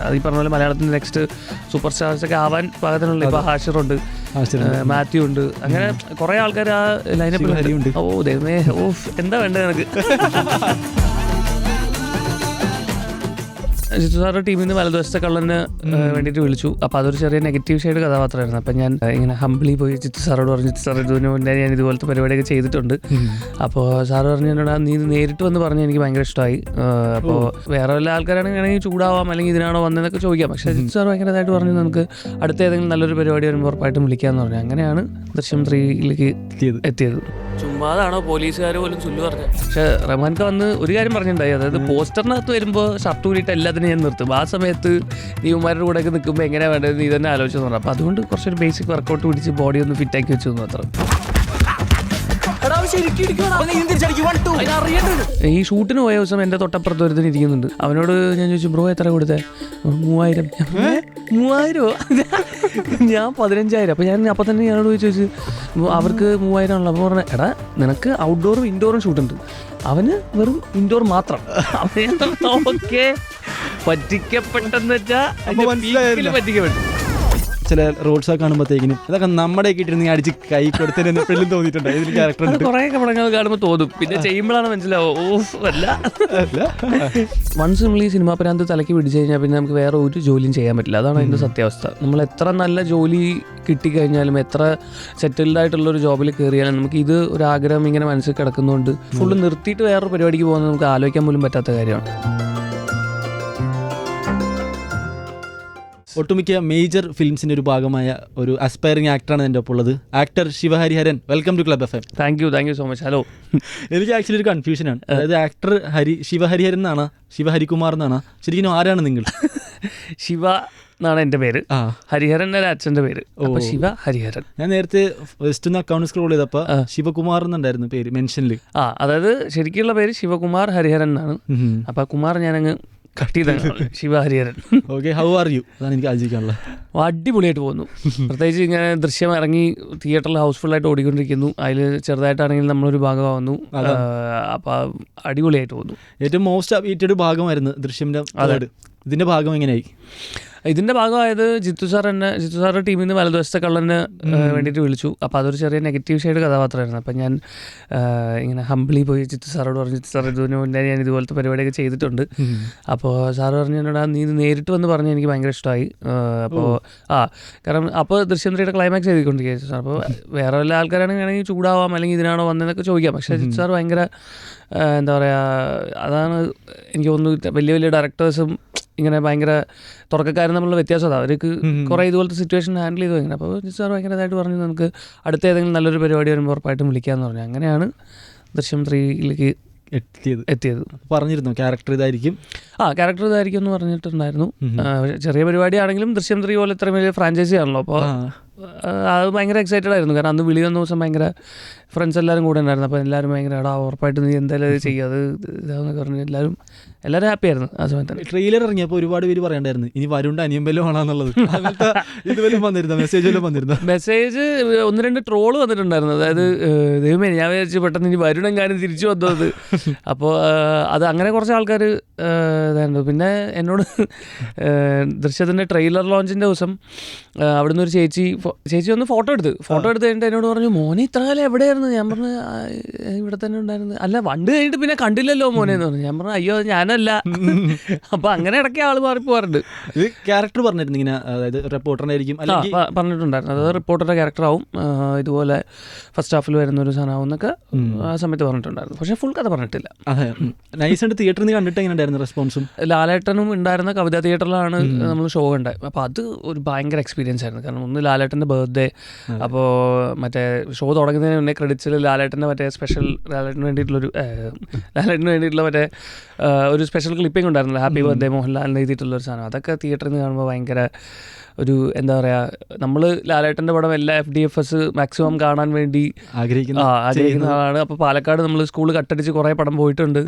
അത് ഈ പറഞ്ഞ പോലെ മലയാളത്തിൻ്റെ നെക്സ്റ്റ് സൂപ്പർ സ്റ്റാർസൊക്കെ ആവാൻ പാകത്തിനുള്ള ഇപ്പോൾ ഹാഷിറുണ്ട്, മാത്യു ഉണ്ട്, അങ്ങനെ കുറേ ആൾക്കാർ ആ ലൈനപ്പിലുണ്ട്. ഓ ദൈവമേ, ഓ എന്താ വേണ്ടത് എനിക്ക്. ജിത്തു സാറിൻ്റെ ടീമിൽ നിന്ന് വലതുവശത്തെ കള്ളന് വേണ്ടിയിട്ട് വിളിച്ചു. അപ്പോൾ അതൊരു ചെറിയ നെഗറ്റീവ് ഷെയ്ഡ് കഥാപാത്രമായിരുന്നു. അപ്പം ഞാൻ ഇങ്ങനെ ഹംബ്ലി പോയി ജിത്തു സാറോട് പറഞ്ഞു, ജിത്തു സാർ ഇതിന് മുന്നേ ഞാൻ ഇതുപോലത്തെ പരിപാടിയൊക്കെ ചെയ്തിട്ടുണ്ട്. അപ്പോൾ സാറ് പറഞ്ഞു എന്നോട് നീ നേരിട്ട് വന്ന് പറഞ്ഞ് എനിക്ക് ഭയങ്കര ഇഷ്ടമായി. അപ്പോൾ വേറെ വല്ല ആൾക്കാരാണെങ്കിൽ ചൂടാവാം, അല്ലെങ്കിൽ ഇതിനാണോ വന്നതെന്നൊക്കെ ചോദിക്കാം. പക്ഷേ ജിത്തു സാർ ഭയങ്കരമായിട്ട് പറഞ്ഞു നമുക്ക് അടുത്ത ഏതെങ്കിലും നല്ലൊരു പരിപാടി വരുമ്പോൾ ഉറപ്പായിട്ടും വിളിക്കാമെന്ന് പറഞ്ഞു. അങ്ങനെയാണ് ദൃശ്യം 3യിലേക്ക് എത്തിയത്. ചുമ്മാതാണോ പോലീസുകാർ പോലും ചൊല്ലു പറഞ്ഞത്. പക്ഷെ റഹ്മാൻക്ക് വന്ന് ഒരു കാര്യം പറഞ്ഞിട്ടുണ്ടായി, അതായത് പോസ്റ്ററിനകത്ത് വരുമ്പോൾ ഷർട്ട് കൂടിയിട്ട് എല്ലാത്തിനും ഞാൻ നിർത്തും, ആ സമയത്ത് നീമാരുടെ കൂടെയൊക്കെ നിൽക്കുമ്പോൾ എങ്ങനെയാണ് വേണ്ടത് നീ തന്നെ ആലോചിച്ചെന്ന് പറഞ്ഞു. അപ്പോൾ അതുകൊണ്ട് കുറച്ചൊരു ബേസിക് വർക്കൗട്ട് പിടിച്ച് ബോഡി ഒന്ന് ഫിറ്റാക്കി വെച്ചു മാത്രം. ഈ ഷൂട്ടിന് പോയ ദിവസം എൻ്റെ തൊട്ടപ്പുറത്ത് ഒരുത്തിന് ഇരിക്കുന്നുണ്ട്. അവനോട് ഞാൻ ചോദിച്ചു, ബ്രോ എത്ര കൊടുത്തേ? 3000. 3000? ഞാൻ 15,000. അപ്പോൾ ഞാൻ അപ്പം തന്നെ ഞാനോട് ചോദിച്ചു, അവർക്ക് 3000 ആണല്ലോ. അപ്പോൾ പറഞ്ഞ, എടാ നിനക്ക് ഔട്ട്ഡോറും ഇൻഡോറും ഷൂട്ടുണ്ട്, അവന് വെറും ഇൻഡോർ മാത്രം. ഓക്കെ, പറ്റിക്കപ്പെട്ടെന്ന് വെച്ചാൽ പറ്റിക്കപ്പെട്ടു. ചില റോഡ്സൊക്കെ കാണുമ്പോഴത്തേക്കിനും ഇതൊക്കെ നമ്മുടെ കിട്ടിയിരുന്ന അടിച്ച് കൈ കൊടുത്തതിന് എപ്പോഴും തോന്നിയിട്ടുണ്ട്. ഇതിൽ ക്യാരക്ടർ കുറേ പടങ്ങൾ കാണുമ്പോൾ തോന്നും, പിന്നെ ചെയ്യുമ്പോഴാണ് മനസ്സിലാവും ഓ അല്ല. വൺസ് നമ്മൾ ഈ സിനിമാ പ്രാന്ത് തലയ്ക്ക് പിടിച്ചു കഴിഞ്ഞാൽ പിന്നെ നമുക്ക് വേറെ ഒരു ജോലിയും ചെയ്യാൻ പറ്റില്ല. അതാണ് അതിൻ്റെ സത്യാവസ്ഥ. നമ്മൾ എത്ര നല്ല ജോലി കിട്ടിക്കഴിഞ്ഞാലും എത്ര സെറ്റിൽഡ് ആയിട്ടുള്ളൊരു ജോബിൽ കയറിയാലും നമുക്ക് ഇത് ഒരു ആഗ്രഹം ഇങ്ങനെ മനസ്സിൽ കിടക്കുന്നതുകൊണ്ട് ഫുള്ള് നിർത്തിയിട്ട് വേറൊരു പരിപാടിക്ക് പോകുന്നത് നമുക്ക് ആലോചിക്കാൻ പോലും പറ്റാത്ത കാര്യമാണ്. ഒട്ടുമിക്ക മേജർ ഫിലിംസിൻ്റെ ഒരു ഭാഗമായ ഒരു അസ്പയറിംഗ് ആക്ടറാണ് എൻ്റെ ഒപ്പം ഉള്ളത്, actor Sivahariharan. Welcome to club FM. Thank you so much. Hello. എനിക്ക് ആക്ച്വലി ഒരു കൺഫ്യൂഷനാണ്, അതായത് ആക്ടർ ശിവഹരിഹരൻ എന്നാണ്, ശിവഹരികുമാർ എന്നാണ്, ശരിക്കും ആരാണ് നിങ്ങൾ? ശിവ എന്നാണ് എൻ്റെ പേര്, ഹരിഹരൻ എൻ്റെ അച്ഛൻ്റെ പേര്. അപ്പോൾ ശിവ ഹരിഹരൻ. ഞാൻ നേരത്തെ വെസ്റ്റ് അക്കൗണ്ട് സ്ക്രോൾ ചെയ്തപ്പോൾ ശിവകുമാർ എന്നുണ്ടായിരുന്നു പേര് മെൻഷനിൽ. അതായത് ശരിക്കുള്ള പേര് ശിവകുമാർ ഹരിഹരൻ എന്നാണ്. അപ്പോൾ കുമാർ ഞാനങ്ങ് കട്ട് ചെയ്താണ് Shiva Hariharan. Okay, how are you? അതാണ് എനിക്ക് ആലോചിക്കാനുള്ളത്. അടിപൊളിയായിട്ട് പോകുന്നു. പ്രത്യേകിച്ച് ഇങ്ങനെ ദൃശ്യം ഇറങ്ങി തിയേറ്ററിൽ ഹൗസ്ഫുള്ളായിട്ട് ഓടിക്കൊണ്ടിരിക്കുന്നു. അതിൽ ചെറുതായിട്ടാണെങ്കിൽ നമ്മളൊരു ഭാഗമാവുന്നു. അപ്പോൾ അടിപൊളിയായിട്ട് പോകുന്നു. ഏറ്റവും മോസ്റ്റ് അവൈറ്റഡ് ഭാഗമായിരുന്നു ദൃശ്യൻ്റെ. ഇതിൻ്റെ ഭാഗം എങ്ങനെയായി? ഇതിൻ്റെ ഭാഗമായത് ജിത്തു സാറിൻ്റെ ടീമിൽ നിന്ന് വലതുവശത്തെ കള്ളന് വേണ്ടിയിട്ട് വിളിച്ചു. അപ്പോൾ അതൊരു ചെറിയ നെഗറ്റീവ് ഷെയ്ഡ് കഥാപാത്രമായിരുന്നു. അപ്പം ഞാൻ ഇങ്ങനെ ഹംബ്ലി പോയി ജിത്തു സാറോട് പറഞ്ഞു, ജിത്തു സാർ ഇതിന് മുന്നേ ഞാൻ ഇതുപോലത്തെ പരിപാടിയൊക്കെ ചെയ്തിട്ടുണ്ട്. അപ്പോൾ സാറ് പറഞ്ഞു എന്നോട് നീ നേരിട്ട് വന്ന് പറഞ്ഞ് എനിക്ക് ഭയങ്കര ഇഷ്ടമായി. അപ്പോൾ കാരണം അപ്പോൾ ദൃശ്യം 3യുടെ ക്ലൈമാക്സ് എഴുതിക്കൊണ്ടിരിക്കുക സാർ. അപ്പോൾ വേറെ വല്ല ആൾക്കാരാണെങ്കിൽ ചൂടാവാം, അല്ലെങ്കിൽ ഇതിനാണോ വന്നതെന്നൊക്കെ ചോദിക്കാം. പക്ഷേ ജിത്തു സാർ ഭയങ്കര എന്താ പറയുക, അതാണ് എനിക്ക് തോന്നുന്നു വലിയ വലിയ ഡയറക്ടേഴ്സും ഇങ്ങനെ ഭയങ്കര തുടക്കക്കാരും തമ്മിലുള്ള വ്യത്യാസം അതാണ്. അവർക്ക് കുറേ ഇതുപോലത്തെ സിറ്റുവേഷൻ ഹാൻഡിൽ ചെയ്തു കഴിഞ്ഞാൽ. അപ്പോൾ ജിത്തു സാർ ഭയങ്കരമായിട്ട് പറഞ്ഞു നമുക്ക് അടുത്ത ഏതെങ്കിലും നല്ലൊരു പരിപാടി വരുമ്പോൾ ഉറപ്പായിട്ടും വിളിക്കാമെന്ന് പറഞ്ഞു. അങ്ങനെയാണ് ദൃശ്യം 3യിലേക്ക് എത്തിയത്. പറഞ്ഞിരുന്നു ക്യാരക്ടർ ഇതായിരിക്കും എന്ന് പറഞ്ഞിട്ടുണ്ടായിരുന്നു. ചെറിയ പരിപാടിയാണെങ്കിലും ദൃശ്യം 3 പോലെ ഇത്രയും വലിയ ഫ്രാഞ്ചൈസി ആണല്ലോ. അപ്പോൾ അത് ഭയങ്കര എക്സൈറ്റഡ് ആയിരുന്നു. കാരണം അന്ന് വിളി വന്ന ദിവസം ഭയങ്കര ഫ്രണ്ട്സ് എല്ലാവരും കൂടെ ഉണ്ടായിരുന്നു. അപ്പോൾ എല്ലാവരും ഭയങ്കര ഉറപ്പായിട്ട് നീ എന്തായാലും അത് ചെയ്യുക, അത് ഇതാണെന്നൊക്കെ പറഞ്ഞ് എല്ലാവരും ഹാപ്പി ആയിരുന്നു ആ സമയത്ത്. ട്രെയിലർ ഇറങ്ങിയപ്പോൾ ഒരുപാട് പേര് പറയണ്ടായിരുന്നു ഇനി വരുണ്ട് അനിയമ്പല്ലോ ആണെന്നുള്ളത്. ഇതുവരെ വന്നിരുന്നു മെസ്സേജ് 1-2 ട്രോള് വന്നിട്ടുണ്ടായിരുന്നു. അതായത് ദൈവമേ ഞാൻ വിചാരിച്ചു പെട്ടെന്ന് ഇനി വരുണെങ്കാനും തിരിച്ചു വന്നത്. അപ്പോൾ അത് അങ്ങനെ കുറച്ച് ആൾക്കാർ ഇതായിരുന്നു. പിന്നെ എന്നോട് ദൃശ്യത്തിൻ്റെ ട്രെയിലർ ലോഞ്ചിൻ്റെ ദിവസം അവിടുന്ന് ഒരു ചേച്ചി വന്ന് ഫോട്ടോ എടുത്ത് കഴിഞ്ഞിട്ട് എന്നോട് പറഞ്ഞു, മോനെ ഇത്ര കാലം എവിടെയായിരുന്നു? ഞാൻ പറഞ്ഞു ഇവിടെ തന്നെ ഉണ്ടായിരുന്നു. അല്ല വണ്ട് കഴിഞ്ഞിട്ട് പിന്നെ കണ്ടില്ലല്ലോ മോനെ എന്ന് പറഞ്ഞു. ഞാൻ പറഞ്ഞു അയ്യോ ഞാനല്ല. അപ്പൊ അങ്ങനെ ഇടയ്ക്ക് ആള് മാറിപ്പോറുണ്ട്. ഇത് ക്യാരക്ടർ പറഞ്ഞിരുന്നു ഇങ്ങനെ, അതായത് റിപ്പോർട്ടറിന്റെ ആയിരിക്കും പറഞ്ഞിട്ടുണ്ടായിരുന്നു. അതായത് റിപ്പോർട്ടറുടെ ക്യാരക്ടറാവും, ഇതുപോലെ ഫസ്റ്റ് ഹാഫിൽ വരുന്ന ഒരു സാധനമാവും എന്നൊക്കെ ആ സമയത്ത് പറഞ്ഞിട്ടുണ്ടായിരുന്നു. പക്ഷെ ഫുൾ കഥ പറഞ്ഞിട്ടില്ല. നൈസായിട്ട് തിയേറ്ററിൽ നിന്ന് കണ്ടിട്ട് എങ്ങനെ ഉണ്ടായിരുന്നു റെസ്പോൺസും? ലാലേട്ടനും ഉണ്ടായിരുന്ന കവിതാ തിയേറ്ററിലാണ് നമ്മൾ ഷോ ഉണ്ടായത്. അപ്പോൾ അത് ഒരു ഭയങ്കര എക്സ്പീരിയൻസ് ആയിരുന്നു. കാരണം ഒന്ന് ലാലേട്ടൻ്റെ ബർത്ത്ഡേ, അപ്പോൾ മറ്റേ ഷോ തുടങ്ങുന്നതിന് മുന്നേ ക്രെഡിറ്റ്സിൽ ലാലേട്ടൻ്റെ മറ്റേ സ്പെഷ്യൽ ലാലേട്ടന് വേണ്ടിയിട്ടുള്ള മറ്റേ ഒരു സ്പെഷ്യൽ ക്ലിപ്പിംഗ് ഉണ്ടായിരുന്നല്ലോ, ഹാപ്പി ബർത്ത്ഡേ മോഹൻലാലിന് എഴുതിയിട്ടുള്ളൊരു സാധനം. അതൊക്കെ തിയേറ്ററിൽ നിന്ന് കാണുമ്പോൾ ഭയങ്കര ഒരു എന്താ പറയുക, നമ്മൾ ലാലേട്ടൻ്റെ പടം എല്ലാ FDFS മാക്സിമം കാണാൻ വേണ്ടി ആഗ്രഹിക്കുന്ന ആളാണ്. അപ്പോൾ പാലക്കാട് നമ്മൾ സ്കൂൾ കട്ടടിച്ച് കുറേ പടം പോയിട്ടുണ്ട്.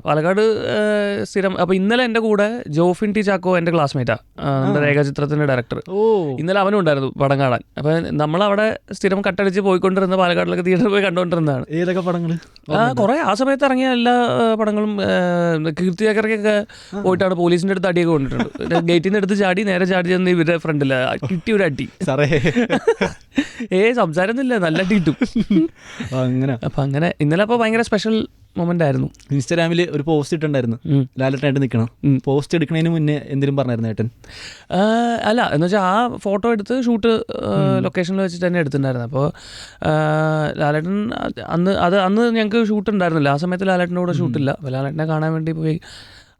പാലക്കാട് സ്ഥിരം. അപ്പോൾ ഇന്നലെ എൻ്റെ കൂടെ ജോഫിൻ ടി ചാക്കോ എൻ്റെ ക്ലാസ്മേറ്റാണ്, നമ്മുടെ രേഖാചിത്രത്തിൻ്റെ ഡയറക്ടർ. ഇന്നലെ അവനും ഉണ്ടായിരുന്നു പടം പടം കാണാൻ. അപ്പോൾ നമ്മളവിടെ സ്ഥിരം കട്ടടിച്ച് പോയിക്കൊണ്ടിരുന്ന പാലക്കാടിലൊക്കെ തിയേറ്ററിൽ പോയി കണ്ടുകൊണ്ടിരുന്നതാണ്. ഏതൊക്കെ പടങ്ങൾ? കുറേ ആ സമയത്ത് ഇറങ്ങിയ എല്ലാ പടങ്ങളും. കീർത്തിയാക്കറൊക്കെ പോയിട്ടാണ് പോലീസിൻ്റെ അടുത്ത് അടിയൊക്കെ കൊണ്ടിട്ടുണ്ട്. ഗേറ്റിൽ നിന്ന് എടുത്ത് ചാടി നേരെ ചാടി ചെന്ന് ഇവരുടെ ഫ്രണ്ടിൽ കിട്ടിയ ഒരു അടി. സാറേ സംസാരമൊന്നുമില്ല, നല്ല അടി കിട്ടും. അങ്ങനെ. അപ്പം അങ്ങനെ ഇന്നലെ അപ്പോൾ ഭയങ്കര സ്പെഷ്യൽ മൊമെന്റ് ആയിരുന്നു. ഇൻസ്റ്റാഗ്രാമിൽ ഒരു പോസ്റ്റ് ഇട്ടുണ്ടായിരുന്നു, ലാലേട്ടനായിട്ട് നിൽക്കണം. പോസ്റ്റ് എടുക്കുന്നതിന് മുന്നേ എന്തെങ്കിലും പറഞ്ഞായിരുന്നു ഏട്ടൻ? അല്ല, എന്ന് വെച്ചാൽ ആ ഫോട്ടോ എടുത്ത് ഷൂട്ട് ലൊക്കേഷനിൽ വെച്ചിട്ട് തന്നെ എടുത്തിട്ടുണ്ടായിരുന്നു. അപ്പോൾ ലാലേട്ടൻ അന്ന് ഞങ്ങൾക്ക് ഷൂട്ട് ഉണ്ടായിരുന്നില്ല. ആ സമയത്ത് ലാലേട്ടൻ്റെ കൂടെ ഷൂട്ടില്ല. അപ്പോൾ ലാലേട്ടനെ കാണാൻ വേണ്ടി പോയി.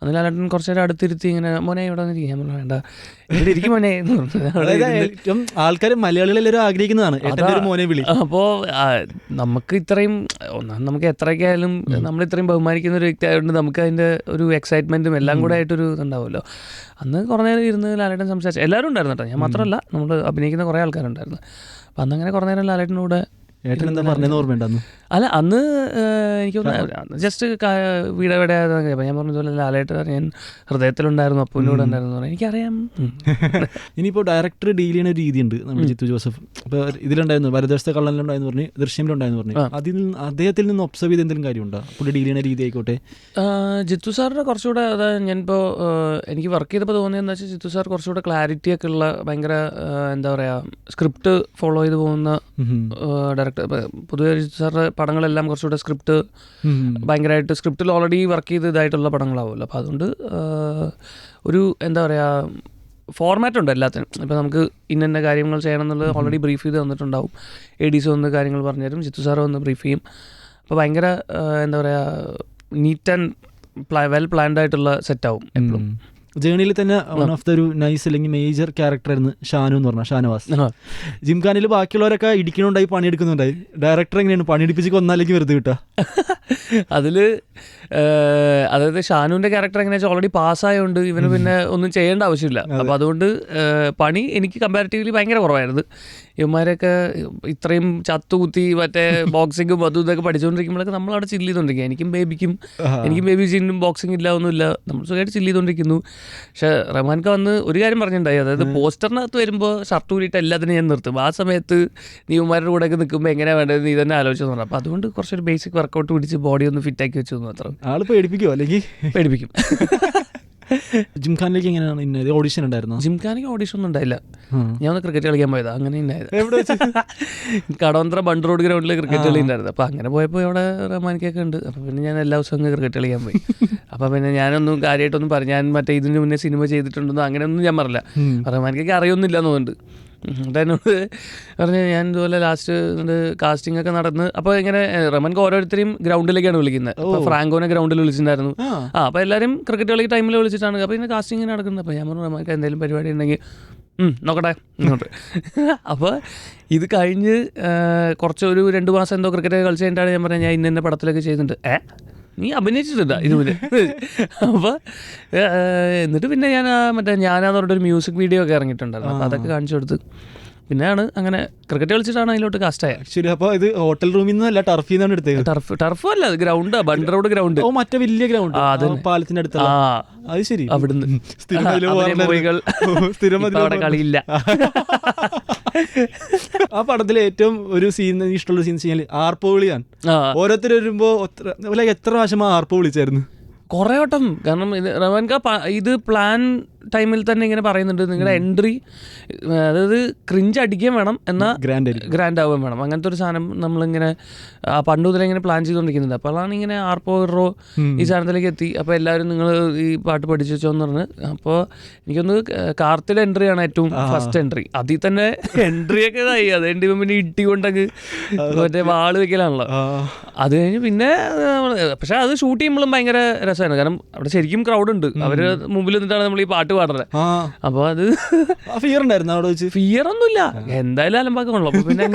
അന്ന് ലാലേട്ടൻ കുറച്ച് നേരം അടുത്തിരുത്തി ഇങ്ങനെ മോനെ ഇവിടെ വന്നിരിക്കും. ഞാൻ പറഞ്ഞു വേണ്ട, ഇവിടെ ഇരിക്കും മോനെ എന്ന് പറഞ്ഞു. ആൾക്കാർ മലയാളികളെല്ലാവരും ആഗ്രഹിക്കുന്നതാണ് മോനെ വിളി. അപ്പോൾ നമുക്ക് ഇത്രയും നമുക്ക് എത്രയൊക്കെ ആയാലും നമ്മൾ ഇത്രയും ബഹുമാനിക്കുന്ന ഒരു വ്യക്തി ആയതുകൊണ്ട് നമുക്ക് അതിൻ്റെ ഒരു എക്സൈറ്റ്മെൻറ്റും എല്ലാം കൂടെ ആയിട്ടൊരു ഇതുണ്ടാവുമല്ലോ. അന്ന് കുറേ നേരം ഇരുന്ന് ലാലേട്ടൻ സംസാരിച്ചു. എല്ലാവരും ഉണ്ടായിരുന്നു കേട്ടോ, ഞാൻ മാത്രമല്ല, നമ്മൾ അഭിനയിക്കുന്ന കുറേ ആൾക്കാരുണ്ടായിരുന്നു. അപ്പം അന്നങ്ങനെ കുറേ നേരം ലാലേട്ടനോട് ഏട്ടൻ എന്താ പറഞ്ഞതെന്ന് ഓർമ്മയുണ്ടായിരുന്നു? അല്ല, അന്ന് എനിക്കൊന്ന് ജസ്റ്റ് വീട് എവിടെ അപ്പം ഞാൻ പറഞ്ഞതുപോലെ ലാലേട്ടൻ ഞാൻ ഹൃദയത്തിലുണ്ടായിരുന്നു, അപ്പൂൻ്റെ ഉണ്ടായിരുന്നു പറഞ്ഞു. എനിക്കറിയാം. ഇനിയിപ്പോൾ ഡയറക്ടർ ഡീൽ ചെയ്യുന്ന ഒരു രീതിയുണ്ട് നമ്മുടെ ജിത്തു ജോസഫ്. ഇപ്പോൾ ഇതിലുണ്ടായിരുന്നു, വലതുവശത്തെ കള്ളനിലുണ്ടായിരുന്നു പറഞ്ഞു, ദൃശ്യമിലുണ്ടായിരുന്നു പറഞ്ഞു. അദ്ദേഹത്തിൽ നിന്ന് ഒബ്സർവ് ചെയ്ത് എന്തെങ്കിലും കാര്യമുണ്ടോ പുള്ളി ഡീൽ ചെയ്യുന്ന രീതി ആയിക്കോട്ടെ? ജിത്തു സാറിൻ്റെ കുറച്ചുകൂടെ ഞാനിപ്പോൾ എനിക്ക് വർക്ക് ചെയ്തപ്പോൾ തോന്നിയെന്ന് വെച്ചാൽ ജിത്തു സാർ കുറച്ചുകൂടെ ക്ലാരിറ്റി ഒക്കെ ഉള്ള ഭയങ്കര എന്താ പറയുക സ്ക്രിപ്റ്റ് ഫോളോ ചെയ്ത് പോകുന്ന ഡയറക്ടർ. പൊതുവെ ജിത്തു സാറിൻ്റെ പടങ്ങളെല്ലാം കുറച്ചുകൂടെ സ്ക്രിപ്റ്റ് ഭയങ്കരമായിട്ട് സ്ക്രിപ്റ്റിൽ ഓൾറെഡി വർക്ക് ചെയ്ത് ഇതായിട്ടുള്ള പടങ്ങളാവുമല്ലോ. അപ്പോൾ അതുകൊണ്ട് ഒരു എന്താ പറയുക ഫോർമാറ്റ് ഉണ്ട് എല്ലാത്തിനും. ഇപ്പോൾ നമുക്ക് ഇന്ന കാര്യങ്ങൾ ചെയ്യണം എന്നുള്ളത് ഓൾറെഡി ബ്രീഫ് ചെയ്ത് തന്നിട്ടുണ്ടാവും. ADs വന്ന് കാര്യങ്ങൾ പറഞ്ഞു തരും, ജിത്തു സാറ് വന്ന് ബ്രീഫ് ചെയ്യും. അപ്പോൾ ഭയങ്കര എന്താ പറയുക നീറ്റ് ആൻഡ് വെൽ പ്ലാൻഡ് ആയിട്ടുള്ള സെറ്റാവും എപ്പോഴും. ജേണിയിൽ തന്നെ വൺ ഓഫ് ദ ഒരു നൈസ് അല്ലെങ്കിൽ മേജർ ക്യാരക്ടറായിരുന്നു ഷാനു എന്ന് പറഞ്ഞാൽ ഷാനവാസ്. ജിംഖാനിൽ ബാക്കിയുള്ളവരൊക്കെ ഇടിക്കണുണ്ടായി പണിയെടുക്കുന്നുണ്ടായി. ഡയറക്ടർ എങ്ങനെയാണ് പണിയെടുപ്പിച്ച് കൊന്നാലേക്ക് വെറുതെ കിട്ടുക? അതിൽ അതായത് ഷാനുവിൻ്റെ ക്യാരക്ടർ എങ്ങനെയാ വെച്ചാൽ ഓൾറെഡി പാസ്സായതുകൊണ്ട് ഇവന് പിന്നെ ഒന്നും ചെയ്യേണ്ട ആവശ്യമില്ല. അപ്പോൾ അതുകൊണ്ട് പണി എനിക്ക് കമ്പാരിറ്റീവ്ലി ഭയങ്കര കുറവായിരുന്നു. ഇവന്മാരൊക്കെ ഇത്രയും ചത്തുകുത്തി മറ്റേ ബോക്സിങ്ങും അതും ഇതൊക്കെ പഠിച്ചുകൊണ്ടിരിക്കുമ്പോഴൊക്കെ നമ്മളവിടെ ചില്ല് ചെയ്തുകൊണ്ടിരിക്കുക. എനിക്കും ബേബി ജീനും ബോക്സിംഗ് ഇല്ല ഒന്നുമില്ല, നമ്മൾ സുഖമായിട്ട് ചില്ല് ചെയ്തുകൊണ്ടിരിക്കുന്നു. പക്ഷെ റഹ്മാൻക്ക് വന്ന് ഒരു കാര്യം പറഞ്ഞിട്ടുണ്ടായി, അതായത് പോസ്റ്ററിനകത്ത് വരുമ്പോൾ ഷർട്ട് ഊരിയിട്ട് എല്ലാത്തിനും ഞാൻ നിർത്തും. ആ സമയത്ത് നീ ഇവന്മാരുടെ കൂടെയൊക്കെ നിൽക്കുമ്പോൾ എങ്ങനെയാണ് വേണ്ടത് നീ തന്നെ ആലോചിച്ചു പറഞ്ഞു. അപ്പോൾ അതുകൊണ്ട് കുറച്ചൊരു ബേസിക് വർക്കൗട്ട് പിടിച്ച് ബോഡി ഒന്ന് ഫിറ്റാക്കി വെച്ചു മാത്രം. ആൾ പേടിപ്പിക്കുമോ? അല്ലെങ്കിൽ പേടിപ്പിക്കും. ജിംഖാനിലേക്ക് എങ്ങനെയാണ് ഇന്നത് ഓഡിഷൻ ഉണ്ടായിരുന്നു? ജിംഖാനിക്ക് ഓഡിഷൻ ഒന്നും ഉണ്ടായില്ല. ഞാൻ ഒന്ന് ക്രിക്കറ്റ് കളിക്കാൻ പോയതാ, അങ്ങനെ ഉണ്ടായത്. കടവന്ത്ര ബണ്ട് റോഡ് ഗ്രൗണ്ടിൽ ക്രിക്കറ്റ് കളി ഉണ്ടായിരുന്നു. അപ്പോൾ അങ്ങനെ പോയപ്പോൾ അവിടെ റഹ്മാനിക്കൊക്കെ ഉണ്ട്. അപ്പോൾ പിന്നെ ഞാൻ എല്ലാ ദിവസവും ക്രിക്കറ്റ് കളിക്കാൻ പോയി. അപ്പോൾ പിന്നെ ഞാനൊന്നും കാര്യമായിട്ടൊന്നും പറഞ്ഞു, ഞാൻ മറ്റേ ഇതിന് മുന്നേ സിനിമ ചെയ്തിട്ടുണ്ടെന്നോ അങ്ങനെയൊന്നും ഞാൻ പറഞ്ഞില്ല. റഹ്മാനിക്കൊക്കെ അറിയൊന്നുമില്ല എന്നുണ്ട്. എന്നോട് പറഞ്ഞ് ഞാൻ ഇതുപോലെ ലാസ്റ്റ് കാസ്റ്റിംഗ് ഒക്കെ നടന്ന് അപ്പോൾ ഇങ്ങനെ റഹ്മാൻക്ക് ഓരോരുത്തരെയും ഗ്രൗണ്ടിലേക്കാണ് വിളിക്കുന്നത്. അപ്പോൾ ഫ്രാങ്കോനെ ഗ്രൗണ്ടിൽ വിളിച്ചിട്ടുണ്ടായിരുന്നു. അപ്പോൾ എല്ലാവരും ക്രിക്കറ്റ് കളി ടൈമിൽ വിളിച്ചിട്ടാണ്. അപ്പോൾ ഇങ്ങനെ കാസ്റ്റിംഗ് നടക്കുന്നത്. അപ്പോൾ ഞാൻ പറഞ്ഞു റഹ്മാൻക്ക് എന്തെങ്കിലും പരിപാടി ഉണ്ടെങ്കിൽ നോക്കട്ടെ ഇങ്ങോട്ട്. അപ്പോൾ ഇത് കഴിഞ്ഞ് കുറച്ച് ഒരു 2 മാസം എന്തോ ക്രിക്കറ്റ് കളിച്ച് കഴിഞ്ഞിട്ടാണ് ഞാൻ പറഞ്ഞത് ഞാൻ ഇന്ന പടത്തിലൊക്കെ ചെയ്തിട്ടുണ്ട്. നീ അഭിനയിച്ചിട്ടുണ്ടാ ഇതിന്? അപ്പോൾ എന്നിട്ട് പിന്നെ ഞാൻ ഞാനാന്ന് പറഞ്ഞിട്ടൊരു മ്യൂസിക് വീഡിയോ ഒക്കെ ഇറങ്ങിയിട്ടുണ്ടായിരുന്നു. അപ്പോൾ അതൊക്കെ കാണിച്ചു കൊടുത്ത് പിന്നെയാണ് അങ്ങനെ ക്രിക്കറ്റ് കളിച്ചിട്ടാണ് അതിലോട്ട് കാസ്റ്റായ. ശരി. അപ്പോൾ ഇത് ഹോട്ടൽ റൂമിൽ നിന്നല്ല ടർഫിൽ നിന്നാണ് എടുത്തത്? ടർഫ് അല്ല, ഗ്രൗണ്ട്, ബണ്ട് റോഡ് ഗ്രൗണ്ട്. ഓ, മറ്റേ വലിയ ഗ്രൗണ്ട് പാലത്തിന്റെ അടുത്ത്. അത് ശരി. അവിടുന്ന് അവിടെ കളിയില്ല. ആ പടത്തിലെ ഏറ്റവും ഒരു സീൻ ഇഷ്ടമുള്ള സീൻ വെച്ചാൽ ആർപ്പോ വിളിയാണ്. ഓരോരുത്തർ വരുമ്പോ എത്ര പ്രാവശ്യം ആർപ്പോ വിളിച്ചായിരുന്നു? കുറേ വട്ടം. കാരണം റഹ്മാൻക ഇത് പ്ലാൻ ടൈമിൽ തന്നെ ഇങ്ങനെ പറയുന്നുണ്ട്, നിങ്ങളുടെ എൻട്രി അതായത് ക്രിഞ്ച് അടിക്കുകയും വേണം എന്നാൽ ഗ്രാൻഡ് ആവുകയും വേണം. അങ്ങനത്തെ ഒരു സാധനം നമ്മളിങ്ങനെ പണ്ട് മുതലേ ഇങ്ങനെ പ്ലാൻ ചെയ്തുകൊണ്ടിരിക്കുന്നുണ്ട്. അപ്പോൾ അതാണ് ഇങ്ങനെ ആർപ്പോ ഇറോ ഈ സാധനത്തിലേക്ക് എത്തി. അപ്പോൾ എല്ലാവരും നിങ്ങൾ ഈ പാട്ട് പഠിച്ചു വെച്ചോന്ന് പറഞ്ഞ്. അപ്പോൾ എനിക്കൊന്ന് കാർത്തിയുടെ എൻട്രിയാണ് ഏറ്റവും ഫസ്റ്റ് എൻട്രി. അതിൽ തന്നെ എൻട്രിയൊക്കെ ഇതായി. അതുകൊണ്ട് പിന്നെ ഇട്ടി കൊണ്ടൊക്കെ മറ്റേ വാള് വെക്കലാണല്ലോ. അത് കഴിഞ്ഞ് പിന്നെ പക്ഷെ അത് ഷൂട്ട് ചെയ്യുമ്പോഴും ഭയങ്കര രസമാണ്. കാരണം അവിടെ ശരിക്കും ക്രൗഡ് ഉണ്ട്. അവർ മുമ്പിൽ നിന്നിട്ടാണ് നമ്മൾ ഈ പാട്ട് പാടുന്നത്. അപ്പോൾ അത് ഫിയർ ഉണ്ടായിരുന്നു അവിടെ വെച്ച്? ഫിയർ ഒന്നുമില്ല, എന്തായാലും അലമ്പാക്കണല്ലോ. അപ്പൊ പിന്നെ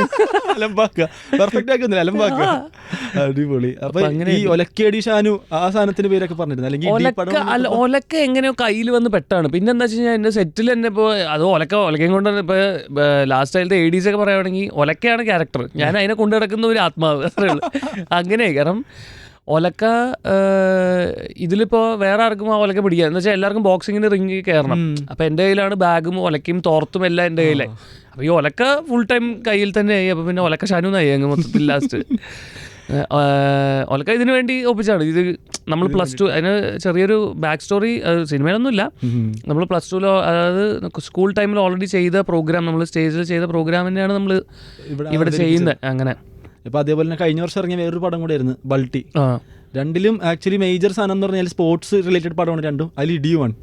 അടിപൊളി. അപ്പൊ ഈ ഒലക്കേടി ഷാനു ആ സാധനത്തിന്റെ പേരൊക്കെ പറഞ്ഞിരുന്നു? അല്ലെങ്കിൽ ഒലക്ക എങ്ങനെയോ കയ്യിൽ വന്ന് പെട്ടാണ്. പിന്നെ എന്താ വെച്ച് കഴിഞ്ഞാൽ എന്റെ സെറ്റിൽ തന്നെ ഇപ്പോൾ അത് ഒലക്കയും കൊണ്ട് ഇപ്പൊ ലാസ്റ്റ് ആയിട്ട് ADs ഒക്കെ പറയുകയാണെങ്കിൽ ഒലക്കയാണ് ക്യാരക്ടർ, ഞാൻ അതിനെ കൊണ്ടു നടക്കുന്ന ഒരു ആത്മാവ്, അത്രേ ഉള്ളൂ. അങ്ങനെ കാരണം ഒലക്ക ഇതിലിപ്പോൾ വേറെ ആർക്കും ആ ഒലക്ക പിടിക്കുക എന്ന് വെച്ചാൽ എല്ലാവർക്കും ബോക്സിങ്ങിന് റിംഗ് കയറണം. അപ്പോൾ എൻ്റെ കയ്യിലാണ് ബാഗും ഒലക്കയും തോർത്തും എല്ലാം എൻ്റെ കയ്യിലായി. അപ്പോൾ ഈ ഒലക്ക ഫുൾ ടൈം കയ്യിൽ തന്നെ ആയി. അപ്പോൾ പിന്നെ ഒലക്ക ഷാനു എന്നായി അങ്ങ് മൊത്തത്തിൽ ലാസ്റ്റ്. ഒലക്ക ഇതിനു വേണ്ടി ഒപ്പിച്ചാണ്. ഇത് നമ്മൾ +2 അതിന് ചെറിയൊരു ബാക്ക് സ്റ്റോറി സിനിമയിലൊന്നുമില്ല. നമ്മൾ +2 അതായത് സ്കൂൾ ടൈമിൽ ഓൾറെഡി ചെയ്ത പ്രോഗ്രാം, നമ്മൾ സ്റ്റേജിൽ ചെയ്ത പ്രോഗ്രാം തന്നെയാണ് നമ്മൾ ഇവിടെ ചെയ്യുന്നത്. അങ്ങനെ ഇപ്പോൾ അതേപോലെ തന്നെ കഴിഞ്ഞ വർഷം ഇറങ്ങിയ വേറൊരു പടം കൂടെ ആയിരുന്നു ബൾട്ടി. രണ്ടിലും ആക്ച്വലി മേജർ സാധനം എന്ന് പറഞ്ഞാൽ സ്പോർട്സ് റിലേറ്റഡ് പടമാണ് രണ്ടും. അതിൽ ഇടിയുമാണ്.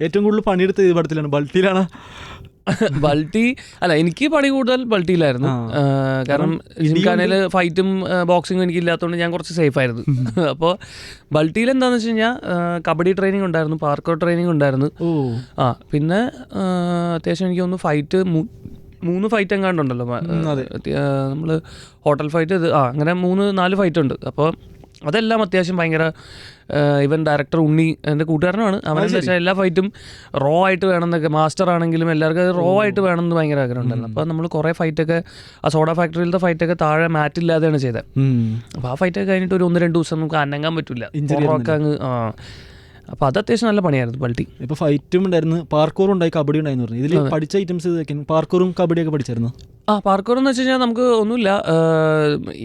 ഏറ്റവും കൂടുതൽ പണിയെടുത്ത് ഈ പടത്തിലാണ്. ബൾട്ടിയിലാണ്. ബൾട്ടി അല്ല, എനിക്ക് പണി കൂടുതൽ ബൾട്ടിയിലായിരുന്നു. കാരണം ജിംഖാനയിൽ ഫൈറ്റും ബോക്സിങ്ങും എനിക്ക് ഇല്ലാത്തതുകൊണ്ട് ഞാൻ കുറച്ച് സേഫ് ആയിരുന്നു. അപ്പോൾ ബൾട്ടിയിൽ എന്താണെന്ന് വെച്ച് കഴിഞ്ഞാൽ കബഡി ട്രെയിനിങ് ഉണ്ടായിരുന്നു, പാർക്കോർ ട്രെയിനിങ് ഉണ്ടായിരുന്നു. പിന്നെ അത്യാവശ്യം എനിക്ക് തോന്നുന്നു ഫൈറ്റ് 3 ഫൈറ്റ് എങ്ങാണ്ടുണ്ടല്ലോ നമ്മൾ ഹോട്ടൽ ഫൈറ്റ് ഇത് അങ്ങനെ 3-4 ഫൈറ്റ് ഉണ്ട്. അപ്പോൾ അതെല്ലാം അത്യാവശ്യം ഭയങ്കര ഇവൻ ഡയറക്ടർ ഉണ്ണി എൻ്റെ കൂട്ടുകാരനാണ്. അവനെന്ന് വെച്ചാൽ എല്ലാ ഫൈറ്റും റോ ആയിട്ട് വേണമെന്നൊക്കെ, മാസ്റ്റർ ആണെങ്കിലും എല്ലാവർക്കും അത് റോ ആയിട്ട് വേണമെന്ന് ഭയങ്കര ആഗ്രഹം ഉണ്ടായിരുന്നു. അപ്പോൾ നമ്മൾ കുറേ ഫൈറ്റൊക്കെ ആ സോഡ ഫാക്ടറിയിലത്തെ ഫൈറ്റൊക്കെ താഴെ മാറ്റില്ലാതെയാണ് ചെയ്തത്. അപ്പോൾ ആ ഫൈറ്റൊക്കെ കഴിഞ്ഞിട്ട് ഒരു 1-2 ദിവസം നമുക്ക് അനങ്ങാൻ പറ്റില്ല. അപ്പോൾ അത് അത്യാവശ്യം നല്ല പണിയായിരുന്നു ബൾട്ടി. ഇപ്പോൾ ഫൈറ്റും ഉണ്ടായിരുന്നു, പാർക്കോറും ഉണ്ടായി, കബഡി ഉണ്ടായിരുന്നു പറഞ്ഞു. ഇതിൽ പഠിച്ച ഐറ്റംസ് ഇതൊക്കെയാണ്. പാർക്കോറും കബഡിയൊക്കെ പഠിച്ചായിരുന്നു. പാർക്കോർ എന്ന് വെച്ച് കഴിഞ്ഞാൽ നമുക്ക് ഒന്നുമില്ല.